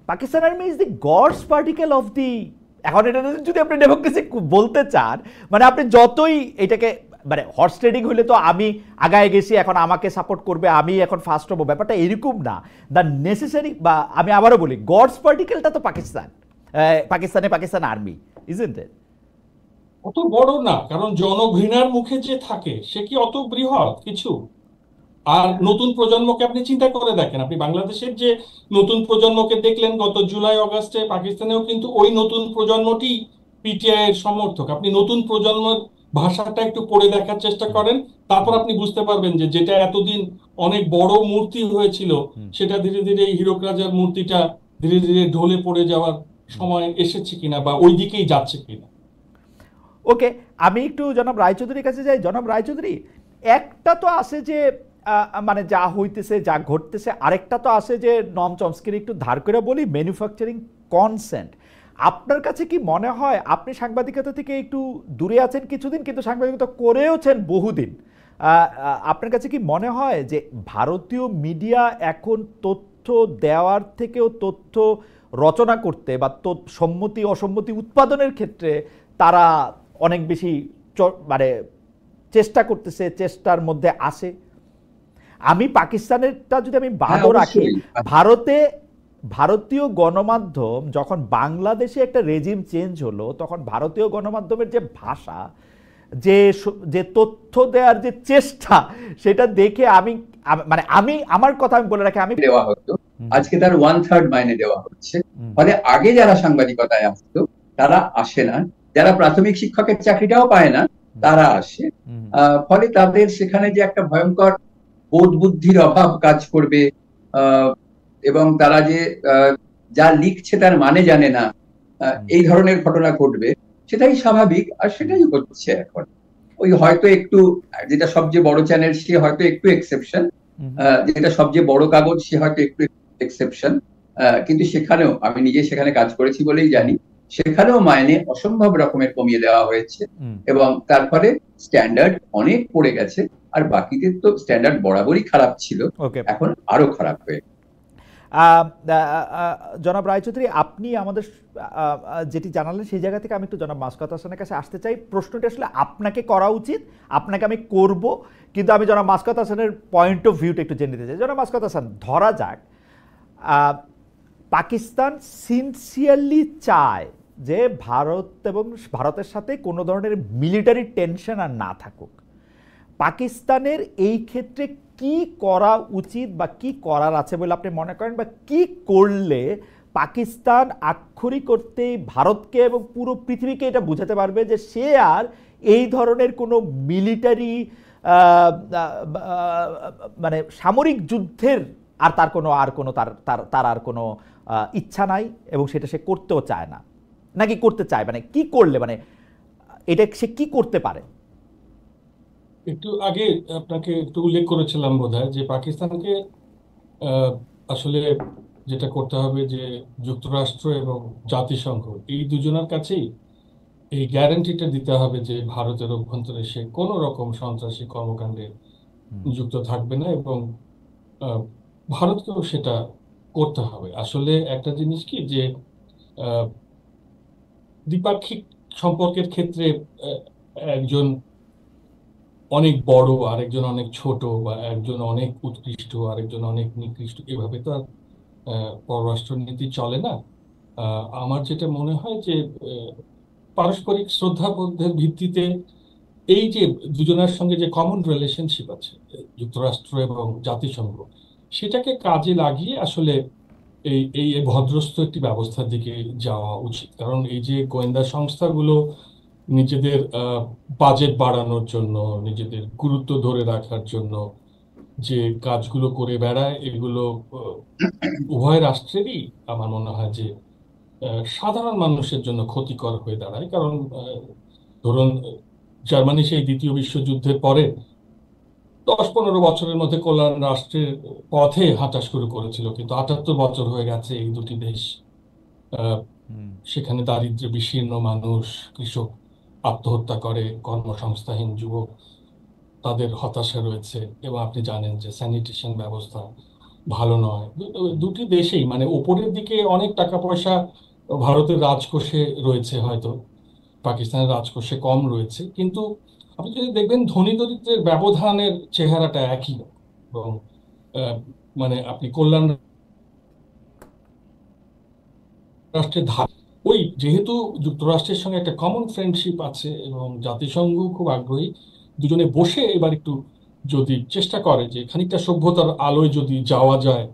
Pakistan army is the God's particle of the, এখন এটা যদি আপনি ডেমোক্রেসি বলতে চান মানে আপনি যতই এটাকে মানে হর্স ট্রেডিং হলে তো আমি আগায় গেছি এখন আমাকে সাপোর্ট করবে আমি এখন ফার্স্ট হবো, ব্যাপারটা এরকম না। দ্য নেসেসারি বা আমি আবারও বলি গডস পার্টিকেলটা তো পাকিস্তান আর্মি, ইজন্ট ইট? অত বড় না, কারণ জনঘৃণার মুখে যে থাকে সে কি অত বৃহৎ কিছু? আর নতুন প্রজন্মকে আপনি চিন্তা করে দেখেন, আপনি বাংলাদেশের যে নতুন প্রজন্মকে দেখলেন গত জুলাই অগাস্টে, পাকিস্তানেও কিন্তু ওই নতুন প্রজন্মটি পিটিআই এর সমর্থক। আপনি নতুন প্রজন্মের ভাষাটা একটু পড়ে দেখার চেষ্টা করেন, তারপর আপনি বুঝতে পারবেন যে যেটা এতদিন অনেক বড় মূর্তি হয়েছিল সেটা ধীরে ধীরে এই হীরক রাজার মূর্তিটা ধীরে ধীরে ঢলে পড়ে যাওয়ার সময় এসেছে কিনা বা ওই দিকেই যাচ্ছে কিনা। ওকে, আমি একটু জনাব রায়চৌধুরীর কাছে যাই। জনাব রায়চৌধুরী, একটা তো আছে যে মানে যা হইতেছে যা ঘটতেছে, আরেকটা তো আছে যে নম চমস্কির একটু ধার করে বলি ম্যানুফ্যাকচারিং কনসেন্ট। আপনার কাছে কি মনে হয়, আপনি সাংবাদিকতা থেকে একটু দূরে আছেন কিছুদিন কিন্তু সাংবাদিকতা করেওছেন বহুদিন, আপনার কাছে কি মনে হয় যে ভারতীয় মিডিয়া এখন তথ্য দেওয়ার থেকেও তথ্য রচনা করতে বা সম্মতি অসম্মতি উৎপাদনের ক্ষেত্রে তারা অনেক বেশি মানে চেষ্টা করতেছে, চেষ্টার মধ্যে আসে? আমি পাকিস্তানেরটা যদি আমি বাদও রাখি, ভারতীয় গণমাধ্যম যখন বাংলাদেশে একটা রেজিম চেঞ্জ হলো তখন ভারতীয় গণমাধ্যমের যে ভাষা, যে তথ্য দেওয়ার যে চেষ্টা, সেটা দেখে আমি আমার কথা আমি বলে রাখি, আমি দেওয়া হতো, আজকে তার 1/3 মাইনে দেওয়া হচ্ছে। ফলে আগে যারা সাংবাদিকতায় আসতো তারা আসে না, যারা প্রাথমিক শিক্ষকের চাকরিটাও পায় না তারা আসে। ফলে তাদের সেখানে যে একটা ভয়ঙ্কর বোধ বুদ্ধির অভাব কাজ করবে এবং তারা যে যা লিখছে তার মানে জানে না, এই ধরনের ঘটনা ঘটবে, সেটাই স্বাভাবিক আর সেটাই হচ্ছে এখন। ওই হয়তো একটু, যেটা সবচেয়ে বড় চ্যানেল সে হয়তো একটু এক্সেপশন, যেটা সবচেয়ে বড় কাগজ সে হয়তো একটু এক্সেপশন, কিন্তু সেখানেও আমি নিজে সেখানে কাজ করেছি বলেই জানি, সেখানেও মাইনে অসম্ভব রকমের কমিয়ে দেওয়া হয়েছে, এবং তারপরে স্ট্যান্ডার্ড অনেক পড়ে গেছে। আর বাকিদের তো স্ট্যান্ডার্ড বরাবরই খারাপ ছিল, এখন আরো খারাপ হয়ে। জনাব রায়চৌধুরী, আপনি আমাদের যেটি জানালেন সেই জায়গা থেকে আমি একটু জনাব মাসকাত হাসানের কাছে আসতে চাই। প্রশ্নটি আসলে আপনাকে করা উচিত, আপনাকে আমি করব, কিন্তু আমি জনাব মাসকাত হাসানের পয়েন্ট অফ ভিউটা একটু জেনে নিতে চাই। জনাব মাসকাত হাসান, ধরা যাক পাকিস্তান সিনসিয়ারলি চায় যে ভারত এবং ভারতের সাথে কোনো ধরনের মিলিটারি টেনশন আর না থাকুক, পাকিস্তানের এই ক্ষেত্রে কি করা উচিত বা কি করার আছে বলে আপনি মনে করেন, বা কি করলে পাকিস্তান আক্ষরিক অর্থেই ভারতকে এবং পুরো পৃথিবীকে এটা বোঝাতে পারবে যে সে আর এই ধরনের কোনো মিলিটারি মানে সামরিক যুদ্ধের আর তার কোনো ইচ্ছা নাই এবং সেটা সে করতেও চায় না, নাকি করতে চায়, মানে কি করলে, মানে এটা সে কি করতে পারে? একটু আগে আপনাকে একটু উল্লেখ করেছিলাম বোধহয় যে পাকিস্তানকে আসলে যেটা করতে হবে যে যুক্তরাষ্ট্র এবং জাতিসংঘ এই দুজনের কাছেই এই গ্যারান্টিটা দিতে হবে যে ভারতের অভ্যন্তরে সে কোনো রকম সন্ত্রাসী কর্মকাণ্ডে যুক্ত থাকবে না, এবং ভারতকেও সেটা করতে হবে। আসলে একটা জিনিস কি যে দ্বিপাক্ষিক সম্পর্কের ক্ষেত্রে একজন অনেক বড়, আরেকজন অনেক ছোট, বা একজন অনেক উৎকৃষ্ট আরেকজন অনেক নিকৃষ্ট, এভাবে তো আর পররাষ্ট্রনীতি চলে না। আমার যেটা মনে হয় যে পারস্পরিক শ্রদ্ধাবোধের ভিত্তিতে এই যে দুজনের সঙ্গে যে কমন রিলেশনশিপ আছে যুক্তরাষ্ট্র এবং জাতিসংঘ, সেটাকে কাজে লাগিয়ে আসলে এই এই ভদ্রস্থ একটি ব্যবস্থার দিকে যাওয়া উচিত। কারণ এই যে গোয়েন্দা সংস্থাগুলো নিজেদের বাজেট বাড়ানোর জন্য, নিজেদের গুরুত্ব ধরে রাখার জন্য যে কাজগুলো করে বেড়ায়, এগুলো উভয় রাষ্ট্রেরই আমার মনে হয় যে সাধারণ মানুষের জন্য ক্ষতিকর হয়ে দাঁড়ায়। কারণ ধরুন জার্মানি সেই দ্বিতীয় বিশ্বযুদ্ধের পরে 10-15 বছরের মধ্যে কল্যাণ রাষ্ট্রের পথে হাঁটা শুরু করেছিল, কিন্তু 78 বছর হয়ে গেছে এই দুটি দেশ। সেখানে দারিদ্র্যে বিশীর্ণ মানুষ, কৃষক আত্মহত্যা করে, কর্মসংস্থানহীন যুবক তাদের হতাশা রয়েছে, এবং আপনি জানেন যে স্যানিটেশন ব্যবস্থা ভালো নয়। দুটি দেশেই মানে ওপরের দিকে অনেক টাকা পয়সা ভারতের রাজকোষে রয়েছে, হয়তো পাকিস্তানের রাজকোষে কম রয়েছে, কিন্তু আপনি যদি দেখবেন ধনী দরিদ্রের ব্যবধানের চেহারাটা একই, এবং মানে আপনি কল্যাণ রাষ্ট্রের ওই যেহেতু যুক্তরাষ্ট্রের সঙ্গে একটা কমন ফ্রেন্ডশিপ আছে এবং জাতিসংঘ খুব আগ্রহী, দুজনে বসে এবার একটু যদি চেষ্টা করে যে খানিকটা সভ্যতার আলোয় যদি যাওয়া যায়,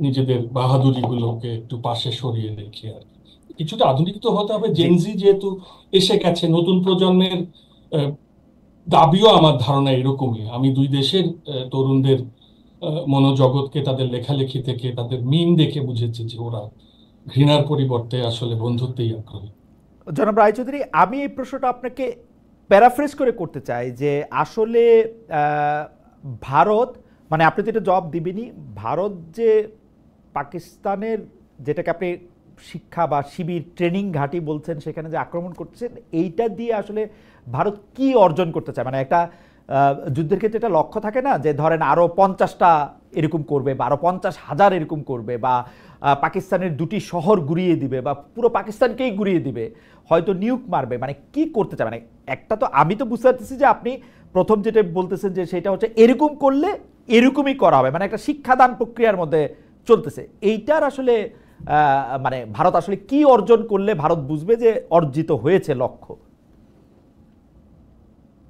নিজেদের বাহাদুরিগুলোকে একটু পাশে সরিয়ে রেখে আর কিছুটা আধুনিক তো হতে হবে। জেনজি যেহেতু এসে গেছে, নতুন প্রজন্মের দাবিও আমার ধারণা এরকমই। আমি দুই দেশের তরুণদের মনোজগৎকে তাদের লেখালেখি থেকে, তাদের মিম দেখে বুঝেছি যে ওরা ঘৃণার পরিবর্তে আসলে বন্ধুত্বেই আগ্রহী। জনাব রায়চৌধুরী, আমি এই প্রশ্নটা আপনাকে প্যারাফ্রেজ করে করতে চাই যে আসলে ভারত, মানে আপনি তো এটা জবাব দিবেনই, ভারত যে পাকিস্তানের যেটাকে আপনি শিক্ষা বা শিবির ট্রেনিং ঘাঁটি বলছেন সেখানে যে আক্রমণ করছেন, এইটা দিয়ে আসলে ভারত কি অর্জন করতে চায়? মানে একটা যুদ্ধের ক্ষেত্রে একটা লক্ষ্য থাকে না যে ধরেন আরও 50টা এরকম করবে বা আরও 50,000 এরকম করবে, বা পাকিস্তানের 2টি শহর গুড়িয়ে দিবে বা পুরো পাকিস্তানকেই গুড়িয়ে দিবে, হয়তো নিউক মারবে, মানে কি করতে চায়? মানে একটা তো আমি তো বুঝতে পারতেছি যে আপনি প্রথম যেটা বলতেছেন যে সেটা হচ্ছে এরকম করলে এরকমই করা হবে, মানে একটা শিক্ষাদান প্রক্রিয়ার মধ্যে চলতেছে। এইটার আসলে মানে ভারত আসলে কি অর্জন করলে ভারত বুঝবে যে অর্জিত হয়েছে লক্ষ্য?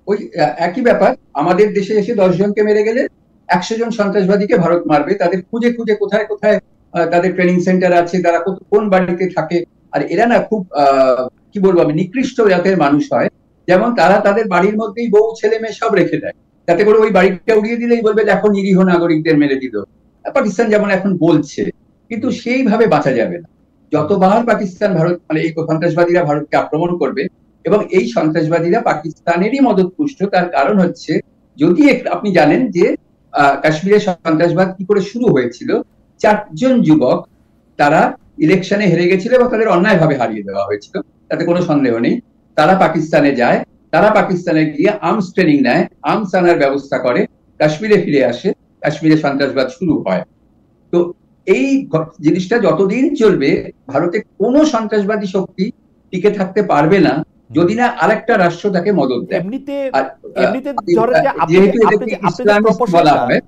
ওই একই ব্যাপার, আমাদের দেশে এসে 10 জনকে মেরে গেলে 100 জন সন্ত্রাসবাদীকে ভারত মারবে, তাদের খুঁজে খুঁজে কোথায় কোথায় তাদের ট্রেনিং সেন্টার আছে, তারা কোন বাড়িতে থাকে। আর এরা না খুব কি বলবো আমি, নিকৃষ্ট জাতের মানুষ হয়। যেমন তারা তাদের বাড়ির মধ্যেই বউ ছেলে মেয়ে সব রেখে দেয়, যাতে করে ওই বাড়িটা উড়িয়ে দিলেই বলবে দেখো নিরীহ নাগরিকদের মেরে দিল। পাকিস্তান যেমন এখন বলছে, কিন্তু সেইভাবে বাঁচা যাবে না। যতবার পাকিস্তান ভারত মানে এই সন্ত্রাসবাদীরা ভারতকে আক্রমণ করবে, এবং এই সন্ত্রাসবাদীরা পাকিস্তানেরই মদতপুষ্ট। তার কারণ হচ্ছে, যদি আপনি জানেন যে কাশ্মীরের সন্ত্রাসবাদ কি করে শুরু হয়েছিল। 4জন যুবক, তারা ইলেকশনে হেরে গেছিল এবং তাদের অন্যায়ভাবে হারিয়ে দেওয়া হয়েছিল, তাতে কোনো সন্দেহ নেই। তারা পাকিস্তানে যায়, তারা পাকিস্তানে গিয়ে আর্মস ট্রেনিং নেয়, আর্মস আনার ব্যবস্থা করে, কাশ্মীরে ফিরে আসে, কাশ্মীরে সন্ত্রাসবাদ শুরু হয়। তো এই জিনিসটা যতদিন চলবে, ভারতে কোনো সন্ত্রাসবাদী শক্তি টিকে থাকতে পারবে না যদি না আরেকটা রাষ্ট্র তাকে মদত দেয়। এমনিতে আর এমনিতে ধরেন যে আপনি যেহেতু আপনি এটাকে যে আপনি যে ইসলামিস্ট বলা প্রপোর্শনটা হয়,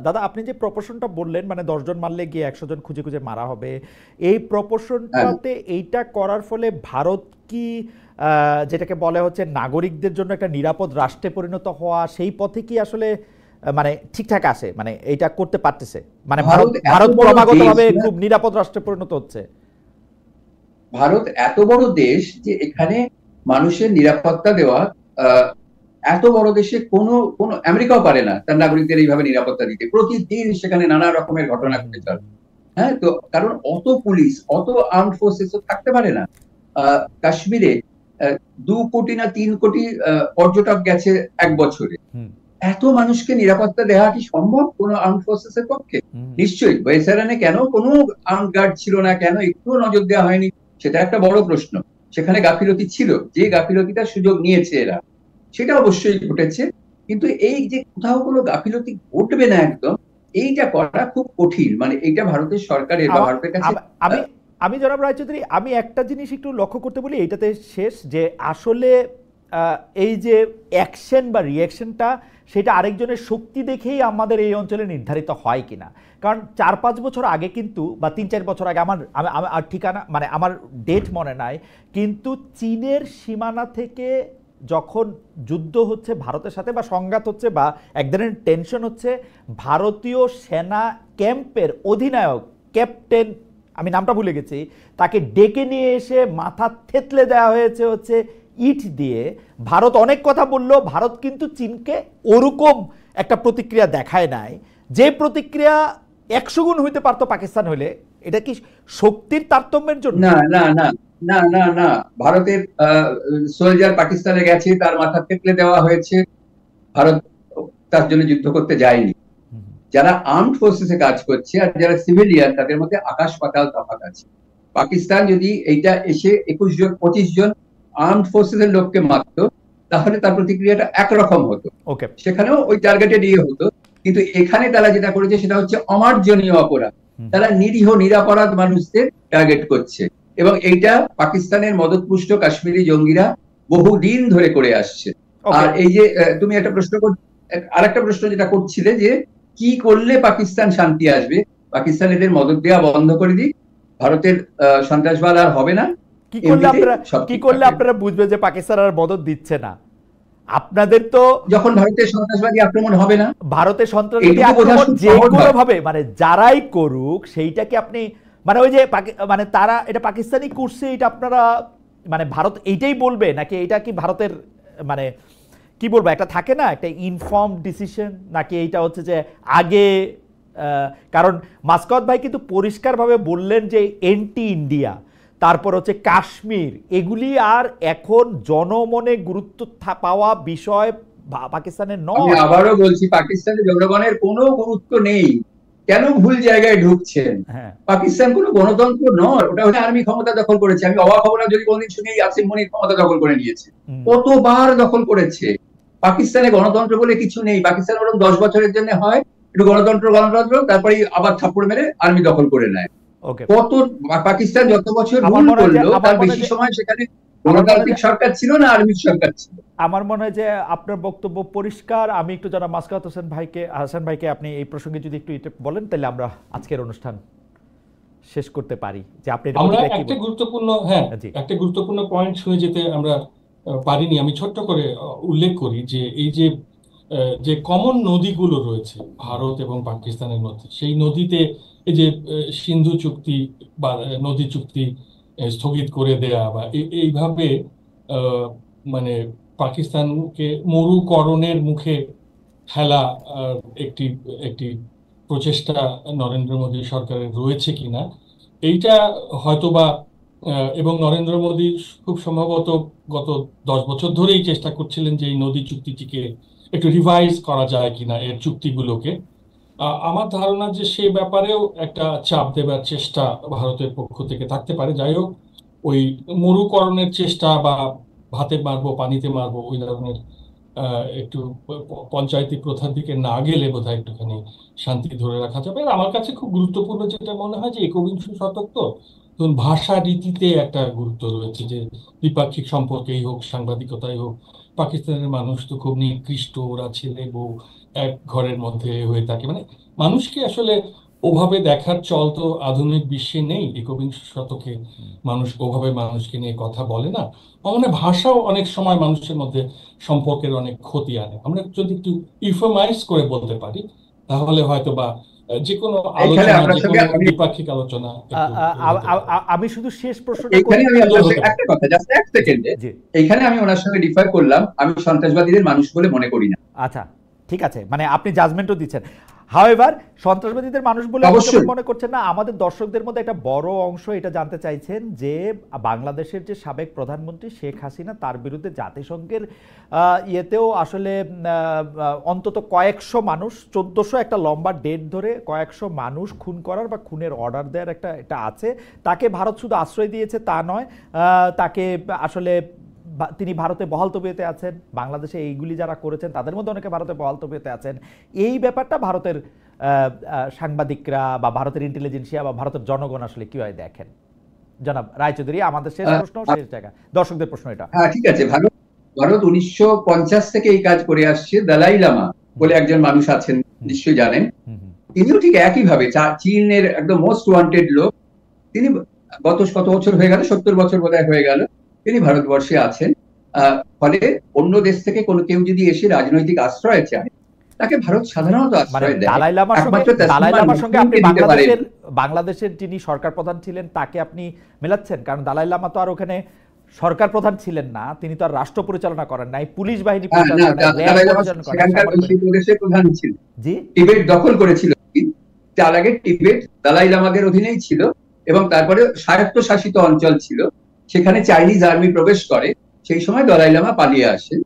দাদা, আপনি যে প্রপোর্শনটা বললেন, মানে 10 জন মারলে গিয়ে 100 জন খুঁজে খুঁজে মারা হবে, এই প্রপোর্শনটাতে এইটা করার ফলে ভারত কি যেটাকে বলে হচ্ছে নাগরিকদের জন্য একটা নিরাপদ রাষ্ট্রে পরিণত হওয়া, সেই পথে কি আসলে মানে ঠিকঠাক আসে, মানে এইটা করতে পারতেছে, মানে ভারত ভারত এত ভারত বড় ক্রমাগতভাবে দেশ, খুব নিরাপদ রাষ্ট্রে পরিণত হচ্ছে? ভারত এত বড় দেশ যে এখানে মানুষের নিরাপত্তা দেওয়া, এত বড় দেশে কোনো কোনো আমেরিকাও পারে না তার নাগরিকদের এইভাবে নিরাপত্তা দিতে। প্রতিদিন সেখানে নানা রকমের ঘটনা ঘটে চলে। হ্যাঁ, তো কারণ অত পুলিশ, অত আর্ম ফোর্সেস তো থাকতে পারে না। কাশ্মীরে 2 কোটি না 3 কোটি পর্যটক গেছে 1 বছরে। এত মানুষকে নিরাপত্তা দেওয়া কি সম্ভব কোনো আর্ম ফোর্সেস এর পক্ষে? নিশ্চয়ই। বৈসারানে কেন কোনো আর্ম গার্ড ছিল না, কেন একটু নজর দেওয়া হয়নি, সেটা একটা বড় প্রশ্ন। সেখানে গাফিলতি ছিল, যে গাফিলতিটা সুযোগ নিয়েছে এরা, সেটা অবশ্যই ঘটেছে। কিন্তু এই যে কোথাও কোনো গাফিলতি ঘটবে না একদম, এইটা করা খুব কঠিন। মানে এইটা ভারতের সরকারের বা ভারতের কাছে। আমি আমি জনাব রায়চৌধুরী, আমি একটা জিনিস একটু লক্ষ্য করতে বলি, এইটাতে শেষ, যে আসলে এই যে অ্যাকশন বা রিয়াকশনটা, সেটা আরেকজনের শক্তি দেখেই আমাদের এই অঞ্চলে নির্ধারিত হয় কিনা। কারণ 4-5 বছর আগে কিন্তু, বা 3-4 বছর আগে, আমার ঠিকানা মানে আমার ডেট মনে নাই, কিন্তু চীনের সীমানা থেকে যখন যুদ্ধ হচ্ছে ভারতের সাথে, বা সংঘাত হচ্ছে, বা এক ধরনের টেনশন হচ্ছে, ভারতীয় সেনা ক্যাম্পের অধিনায়ক ক্যাপ্টেন, আমি নামটা ভুলে গেছি, তাকে ডেকে নিয়ে এসে মাথা থেতলে দেওয়া হয়েছে হচ্ছে ইট দিয়ে। ভারত অনেক কথা বললো, ভারত কিন্তু চীনকে ওরকম একটা প্রতিক্রিয়া দেখায় নাই, যে প্রতিক্রিয়া 100 গুণ হইতে পারতো পাকিস্তান হইলে। এটা কি শক্তির তারতম্যের জন্য? না না না না না না, ভারতের সোলজার পাকিস্তানে গেছে, তার মাথা থেতলে দেওয়া হয়েছে, ভারত তার জন্য যুদ্ধ করতে যায়নি। যারা আর্মড ফোর্সেসে কাজ করছে আর যারা সিভিলিয়ান, তাদের মধ্যে আকাশ পাতাল তফাৎ আছে। পাকিস্তান যদি এইটা এসে 21 জন 25 জন আর্মড ফোর্সেসের লোককে মারত, তাহলে তার প্রতিক্রিয়াটা একরকম হতো, সেখানেও ওই টার্গেটে নিয়ে হতো। কিন্তু এখানে তারা যেটা করেছে সেটা হচ্ছে অমার্জনীয় অপরাধ। তারা নিরীহ নিরাপরাধ মানুষদের টার্গেট করছে, এবং এইটা পাকিস্তানের মদতপুষ্ট কাশ্মীরি জঙ্গিরা বহুদিন ধরে করে আসছে। আর এই যে তুমি একটা প্রশ্ন আরেকটা প্রশ্ন যেটা করছিলে, যে কি করলে পাকিস্তান শান্তি আসবে, পাকিস্তান এদের মদত দেওয়া বন্ধ করে দিক, ভারতের সন্ত্রাসবাদ আর হবে না। কি করলে আপনারা বুঝবেন যে পাকিস্তান আর মদত দিচ্ছে না? আপনাদের তো যখন ভারতের সন্ত্রাসবাদী আক্রমণ হবে না, ভারতের সন্ত্রাসবাদী আক্রমণ যে কোনো ভাবে, মানে যারাই করুক, সেইটাকে আপনি মানে ওই যে মানে তারা এটা পাকিস্তানি করছে, এটা আপনারা মানে ভারত এইটাই বলবে, নাকি এটা কি ভারতের মানে কি বলবো, একটা থাকে না একটা ইনফর্ম ডিসিশন, নাকি এইটা হচ্ছে যে আগে? কারণ মাসকাত ভাই কিন্তু পরিষ্কারভাবে বললেন যে এন্টি ইন্ডিয়া, তারপর হচ্ছে কাশ্মীর, এগুলি আর এখন জনমনে গুরুত্ব পাওয়া বিষয় পাকিস্তানের নয়। আমি আবারও বলছি, পাকিস্তানের জনগণের কোনো গুরুত্ব নেই। কেন ভুল জায়গায় ঢুকছেন? পাকিস্তান কোনো গণতন্ত্র নয়, ওটা হচ্ছে আর্মি ক্ষমতা দখল করেছে। আমি অবাক হব না যদি কোনদিন শুনি আসিফ মনির ক্ষমতা দখল করে নিয়েছে। কতবার দখল করেছে। পাকিস্তানে গণতন্ত্র বলে কিছু নেই। পাকিস্তান ওরকম 10 বছরের জন্য হয় একটু গণতন্ত্র, তারপরে আবার থাপ্পড় মেরে আর্মি দখল করে নেয়। কত পাকিস্তান যত বছর রুল করলো, তার বেশি সময় সেখানে গণতান্ত্রিক সরকার ছিল না, আর্মির সরকার ছিল। আমার মনে হয় যে আপনার বক্তব্য পরিষ্কার। আমি একটু যারা মাসকাত হাসান ভাইকে আপনি এই প্রসঙ্গে যদি একটু বলেন, তাহলে আমরা আজকের অনুষ্ঠান শেষ করতে পারি। যে আপনি একটা গুরুত্বপূর্ণ পয়েন্ট হয়ে যেতে আমরা পারিনি, আমি ছোট্ট করে উল্লেখ করি যে এই যে কমন নদীগুলো রয়েছে ভারত এবং পাকিস্তানের মধ্যে, সেই নদীতে এই যে সিন্ধু চুক্তি বা নদী চুক্তি স্থগিত করে দেয়া, বা এইভাবে মানে পাকিস্তানকে মরুকরণের মুখে ফেলা একটি একটি প্রচেষ্টা নরেন্দ্র মোদী সরকারের রয়েছে কিনা, এইটা হয়তোবা এবং নরেন্দ্র মোদী খুব সম্ভবত গত 10 বছর ধরেই চেষ্টা করছিলেন যে এই নদী চুক্তিটিকে একটু রিভাইজ করা যায় কিনা, এর চুক্তিগুলোকে। আমার ধারণা যে সে ব্যাপারেও একটা চাপ দেবার চেষ্টা ভারতের পক্ষ থেকে থাকতে পারে। যাই হোক, ওই মরুকরণের চেষ্টা বা ভাতে মারবো পানিতে মারবো ওই ধরনের একটু পঞ্চায়েতি প্রথার দিকে না গেলে বোধহয় একটুখানি শান্তি ধরে রাখা যাবে। আর আমার কাছে খুব গুরুত্বপূর্ণ যেটা মনে হয় যে একবিংশ শতক তো, ধরুন ভাষা রীতিতে একটা গুরুত্ব রয়েছে, যে দ্বিপাক্ষিক সম্পর্কেই হোক, সাংবাদিকতাই হোক, পাকিস্তানের মানুষ তো খুব নিকৃষ্ট, ওরা ছেলে বউ এক ঘরের মধ্যে হয়ে থাকে। মানে মানুষকে আসলে ওভাবে দেখার চল তো আধুনিক বিশ্বে নেই। একবিংশ শতকে মানুষ ওভাবে মানুষকে নিয়ে কথা বলে না। আমার মনে হয় ভাষাও অনেক সময় মানুষের মধ্যে সম্পর্কের অনেক ক্ষতি আনে। আমরা যদি একটু ইউফেমাইজ করে বলতে পারি, তাহলে হয়তো বা যে কোনো এইখানে আলোচনা, আপনার যে সঙ্গে কোনো আমি দ্বিপাক্ষিক আলোচনা একটু হতে পারে। আমি শুধু শেষ প্রশ্নটা এইখানে করি। আমি আপনার সুন্দর হতে সঙ্গে পারে। একটা কথা, জাস্ট এক জি সেকেন্ডে, জি এইখানে আমি ওনার সঙ্গে ডিফার করলাম। আমি সন্ত্রাসবাদীদের মানুষ বলে মনে করি না। আচ্ছা, ঠিক আছে, মানে আপনি জাজমেন্টও দিচ্ছেন। হাওয়েভার, সন্ত্রাসবাদীদের মানুষ বলে আপনি অবশ্যই। যখন মনে করছেন না, আমাদের দর্শকদের মধ্যে একটা বড় অংশ এটা জানতে চাইছেন যে বাংলাদেশের যে সাবেক প্রধানমন্ত্রী শেখ হাসিনা, তার বিরুদ্ধে জাতিসংঘের ইয়েতেও আসলে অন্তত কয়েকশো মানুষ, 1400 একটা লম্বা ডেট ধরে কয়েকশো মানুষ খুন করার বা খুনের অর্ডার দেওয়ার একটা আছে। তাকে ভারত শুধু আশ্রয় দিয়েছে তা নয়, তাকে আসলে তিনি ভারতে বহাল তবিয়তে আছেন। বাংলাদেশে এইগুলি যারা করেছেন তাদের মধ্যে অনেকে ভারতে বহাল তবিয়তে আছেন। এই ব্যাপারটা ভারতের সাংবাদিকরা বা ভারতের ইন্টেলিজেন্সিয়া বা ভারতের জনগণ আসলে কিভাবে দেখেন? জনাব রায়চৌধুরী, আমাদের শেষ প্রশ্ন, শেষ জায়গা, দর্শকদের প্রশ্ন এটা। হ্যাঁ, ঠিক আছে। ভারত ভারত 1950 থেকে এই কাজ করে আসছে। দালাই লামা বলে একজন মানুষ আছেন, নিশ্চয়ই জানেন। তিনিও ঠিক একই ভাবে চীনের একদম মোস্ট ওয়ান্টেড লোক। তিনি গত কত বছর হয়ে গেল, 70 বছর বোধহয় হয়ে গেল তিনি ভারতবর্ষে আছেন। ফলে অন্য দেশ থেকে কোনো কেউ যদি এসে রাজনৈতিক আশ্রয় চায়, তাকে ভারত সাধারণত মানে আশ্রয় দেয়। দালাই লামার সঙ্গে একমাত্র আপনি দিতে পারেন। বাংলাদেশের যিনি সরকার প্রধান ছিলেন তাকে আপনি মেলাচ্ছেন? কারণ দালাই লামা তো আর ওখানে সরকার প্রধান ছিলেন না, তিনি তো আর রাষ্ট্র পরিচালনা করেন নাই, পুলিশ বাহিনী পরিচালনা করেন, দালাই লামা সেখানকার সেই প্রদেশের প্রধান ছিল। জি, টিবেট দখল করেছিল। তার আগে টিবেট দালাই লামাদের অধীনেই ছিল এবং তারপরে স্বায়ত্তশাসিত অঞ্চল ছিল। সেখানে চাইনিজ আর্মি প্রবেশ করে, সেই সময় দলাই লামা পালিয়ে আসেন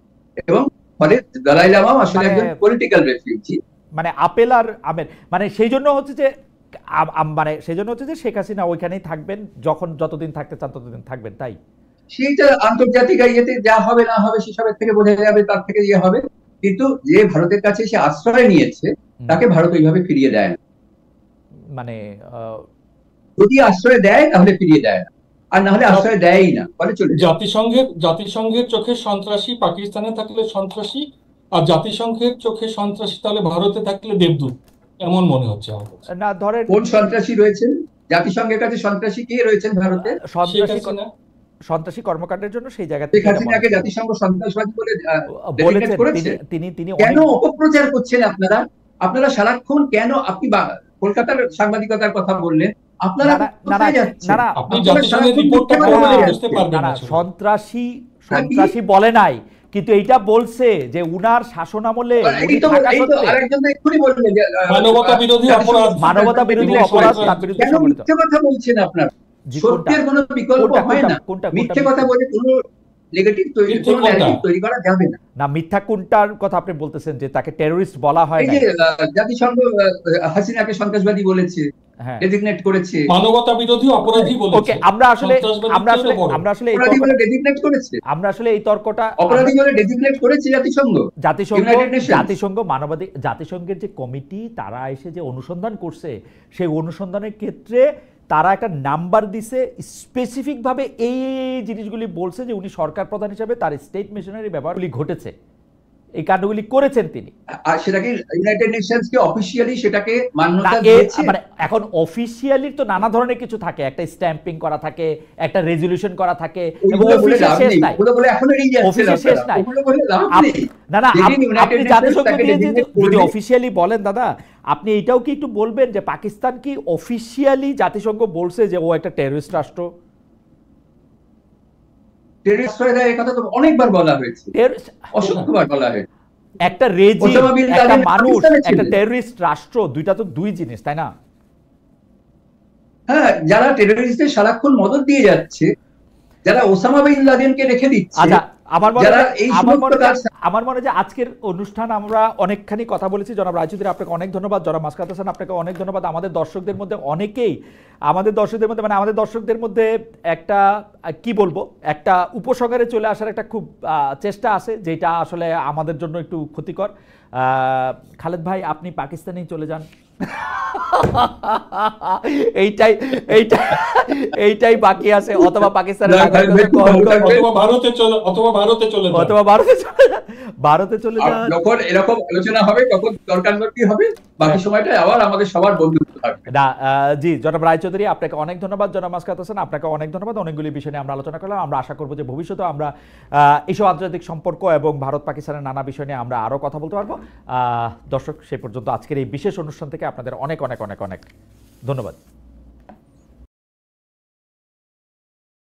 এবং ফলে দলাই লামাও আসলে একজন পলিটিক্যাল রেফিউজি। মানে আপেল আর আমের, মানে সেই জন্য হচ্ছে যে শেখ হাসিনা ওইখানেই থাকবেন, যতদিন থাকতে চান ততদিন থাকবেন, তাই? সেইটা আন্তর্জাতিক ইয়েতে যা হবে না হবে সেসবের থেকে বোঝা যাবে, তার থেকে ইয়ে হবে। কিন্তু যে ভারতের কাছে সে আশ্রয় নিয়েছে তাকে ভারত ওইভাবে ফিরিয়ে দেয় না। মানে যদি আশ্রয় দেয় তাহলে ফিরিয়ে দেয় না, আর না হলে আশ্রয় দেয়ই না, ফলে চলে যায়। জাতিসংঘের চোখে সন্ত্রাসী পাকিস্তানে থাকলে সন্ত্রাসী, আর জাতিসংঘের চোখে সন্ত্রাসী তাহলে ভারতে থাকলে দেবদূত, এমন মনে হচ্ছে আমার কাছে। না, ধরেন কোন সন্ত্রাসী রয়েছেন জাতিসংঘের কাছে? সন্ত্রাসী কে রয়েছেন ভারতে? সন্ত্রাসী কর্মকাণ্ডের জন্য সেই জায়গা শেখ হাসিনাকে জাতিসংঘ সন্ত্রাসবাদী বলে বলেছেন করেছে। তিনি কেন অপপ্রচার করছেন আপনারা? আপনারা সারাক্ষণ কেন, আপনি কলকাতার সাংবাদিকতার কথা বললেন, আপনারা কোথায় যাচ্ছেন? আপনি জাতিসংঘের রিপোর্টটা পড়লে বুঝতে পারবেন না। সন্ত্রাসী বলে নাই, কিন্তু এইটা বলছে যে উনার শাসনামলে আরেকজন এক্ষুনি বললেন যে মানবতা বিরোধী অপরাধ, তার বিরুদ্ধে সংগঠিত। মিথ্যে কথা বলছেন আপনারা। সত্যের কোনো বিকল্প হয় না। মিথ্যে কথা বলে কোনো নেগেটিভ তৈরি করা যাবে না। না, মিথ্যা কোনটার কথা আপনি বলতেছেন যে তাকে টেররিস্ট বলা হয় না? এই যে জাতিসংঘ হাসিনাকে সন্ত্রাসবাদী বলেছে, ডেজিগনেট করেছে, মানবতা বিরোধী অপরাধী বলেছে। ওকে, আমরা আসলে এই তর্কটা অপরাধী বলে ডেজিগনেট করেছে জাতিসংঘ জাতিসংঘের যে কমিটি, তারা এসে যে অনুসন্ধান করছে, সেই অনুসন্ধানের ক্ষেত্রে তারা একটা নাম্বার দিছে, স্পেসিফিক ভাবে এই জিনিসগুলি বলছে যে উনি সরকার প্রধান হিসেবে তার স্টেট মিশনারি ব্যবহারগুলি ঘটেছে, এই কাণ্ডগুলি করেছেন তিনি। আর সেটাকে ইউনাইটেড নেশনস কে অফিশিয়ালি সেটাকে মান্যতা দিয়েছে। মানে এখন অফিশিয়ালি তো নানা ধরনের কিছু থাকে, একটা স্ট্যাম্পিং করা থাকে, একটা রেজুলেশন করা থাকে, এবং অফিশিয়াল শেষ নাই, অফিশিয়াল শেষ নাই। না না, আপনি জাতিসংঘ দিয়ে যদি অফিশিয়ালি বলেন, দাদা আপনি এটাও কি একটু বলবেন যে পাকিস্তান কি অফিশিয়ালি জাতিসংঘ বলছে যে ও একটা টেররিস্ট রাষ্ট্র? অনেকবার বলা হয়েছে, অসংখ্যবার বলা হয়েছে। একটা রেজিম, একটা মানুষ, একটা টেররিস্ট রাষ্ট্র, দুইটা তো দুই জিনিস, তাই না? হ্যাঁ, যারা টেররিস্টদের সারাক্ষণ মদদ দিয়ে যাচ্ছে, যারা ওসামা বিন লাদেনকে রেখে দিচ্ছে, আচ্ছা, যারা এই সমস্ত কাজ। আমার মনে হয় যে আজকের অনুষ্ঠান আমরা অনেকখানি কথা বলেছি। জনাব রায়চৌধুরী, আপনাকে অনেক ধন্যবাদ। জনাব মাসকাত হাসান, আপনাকে অনেক ধন্যবাদ। আমাদের দর্শকদের মধ্যে অনেকেই আমাদের দর্শকদের মধ্যে একটা কি বলবো, একটা উপসংহারে চলে আসার একটা খুব চেষ্টা আছে, যেটা আসলে আমাদের জন্য একটু ক্ষতিকর। খালেদ ভাই, আপনি পাকিস্তানেই চলে যান। এইটাই এইটাই এইটাই বাকি আছে, অথবা পাকিস্তানের অথবা ভারতে চলে যান। যখন এরকম আলোচনা হবে তখন দরকার হবে, বাকি সময়টা আবার আমাদের সবার বন্ধুত্ব থাকবে। না, জি জনাব রায়চৌধুরী, আপনাকে অনেক ধন্যবাদ। জনাব মাসকাত হোসেন, আপনাকে অনেক ধন্যবাদ। অনেকগুলি বিষয় নিয়ে আমরা আলোচনা করলাম। আমরা আশা করবো যে ভবিষ্যতে আমরা এইসব আন্তর্জাতিক সম্পর্ক এবং ভারত পাকিস্তানের নানা বিষয় নিয়ে আমরা আরো কথা বলতে পারবো। দর্শক, সেই পর্যন্ত আজকের এই বিশেষ অনুষ্ঠান থেকে আপনাদের অনেক অনেক অনেক অনেক ধন্যবাদ।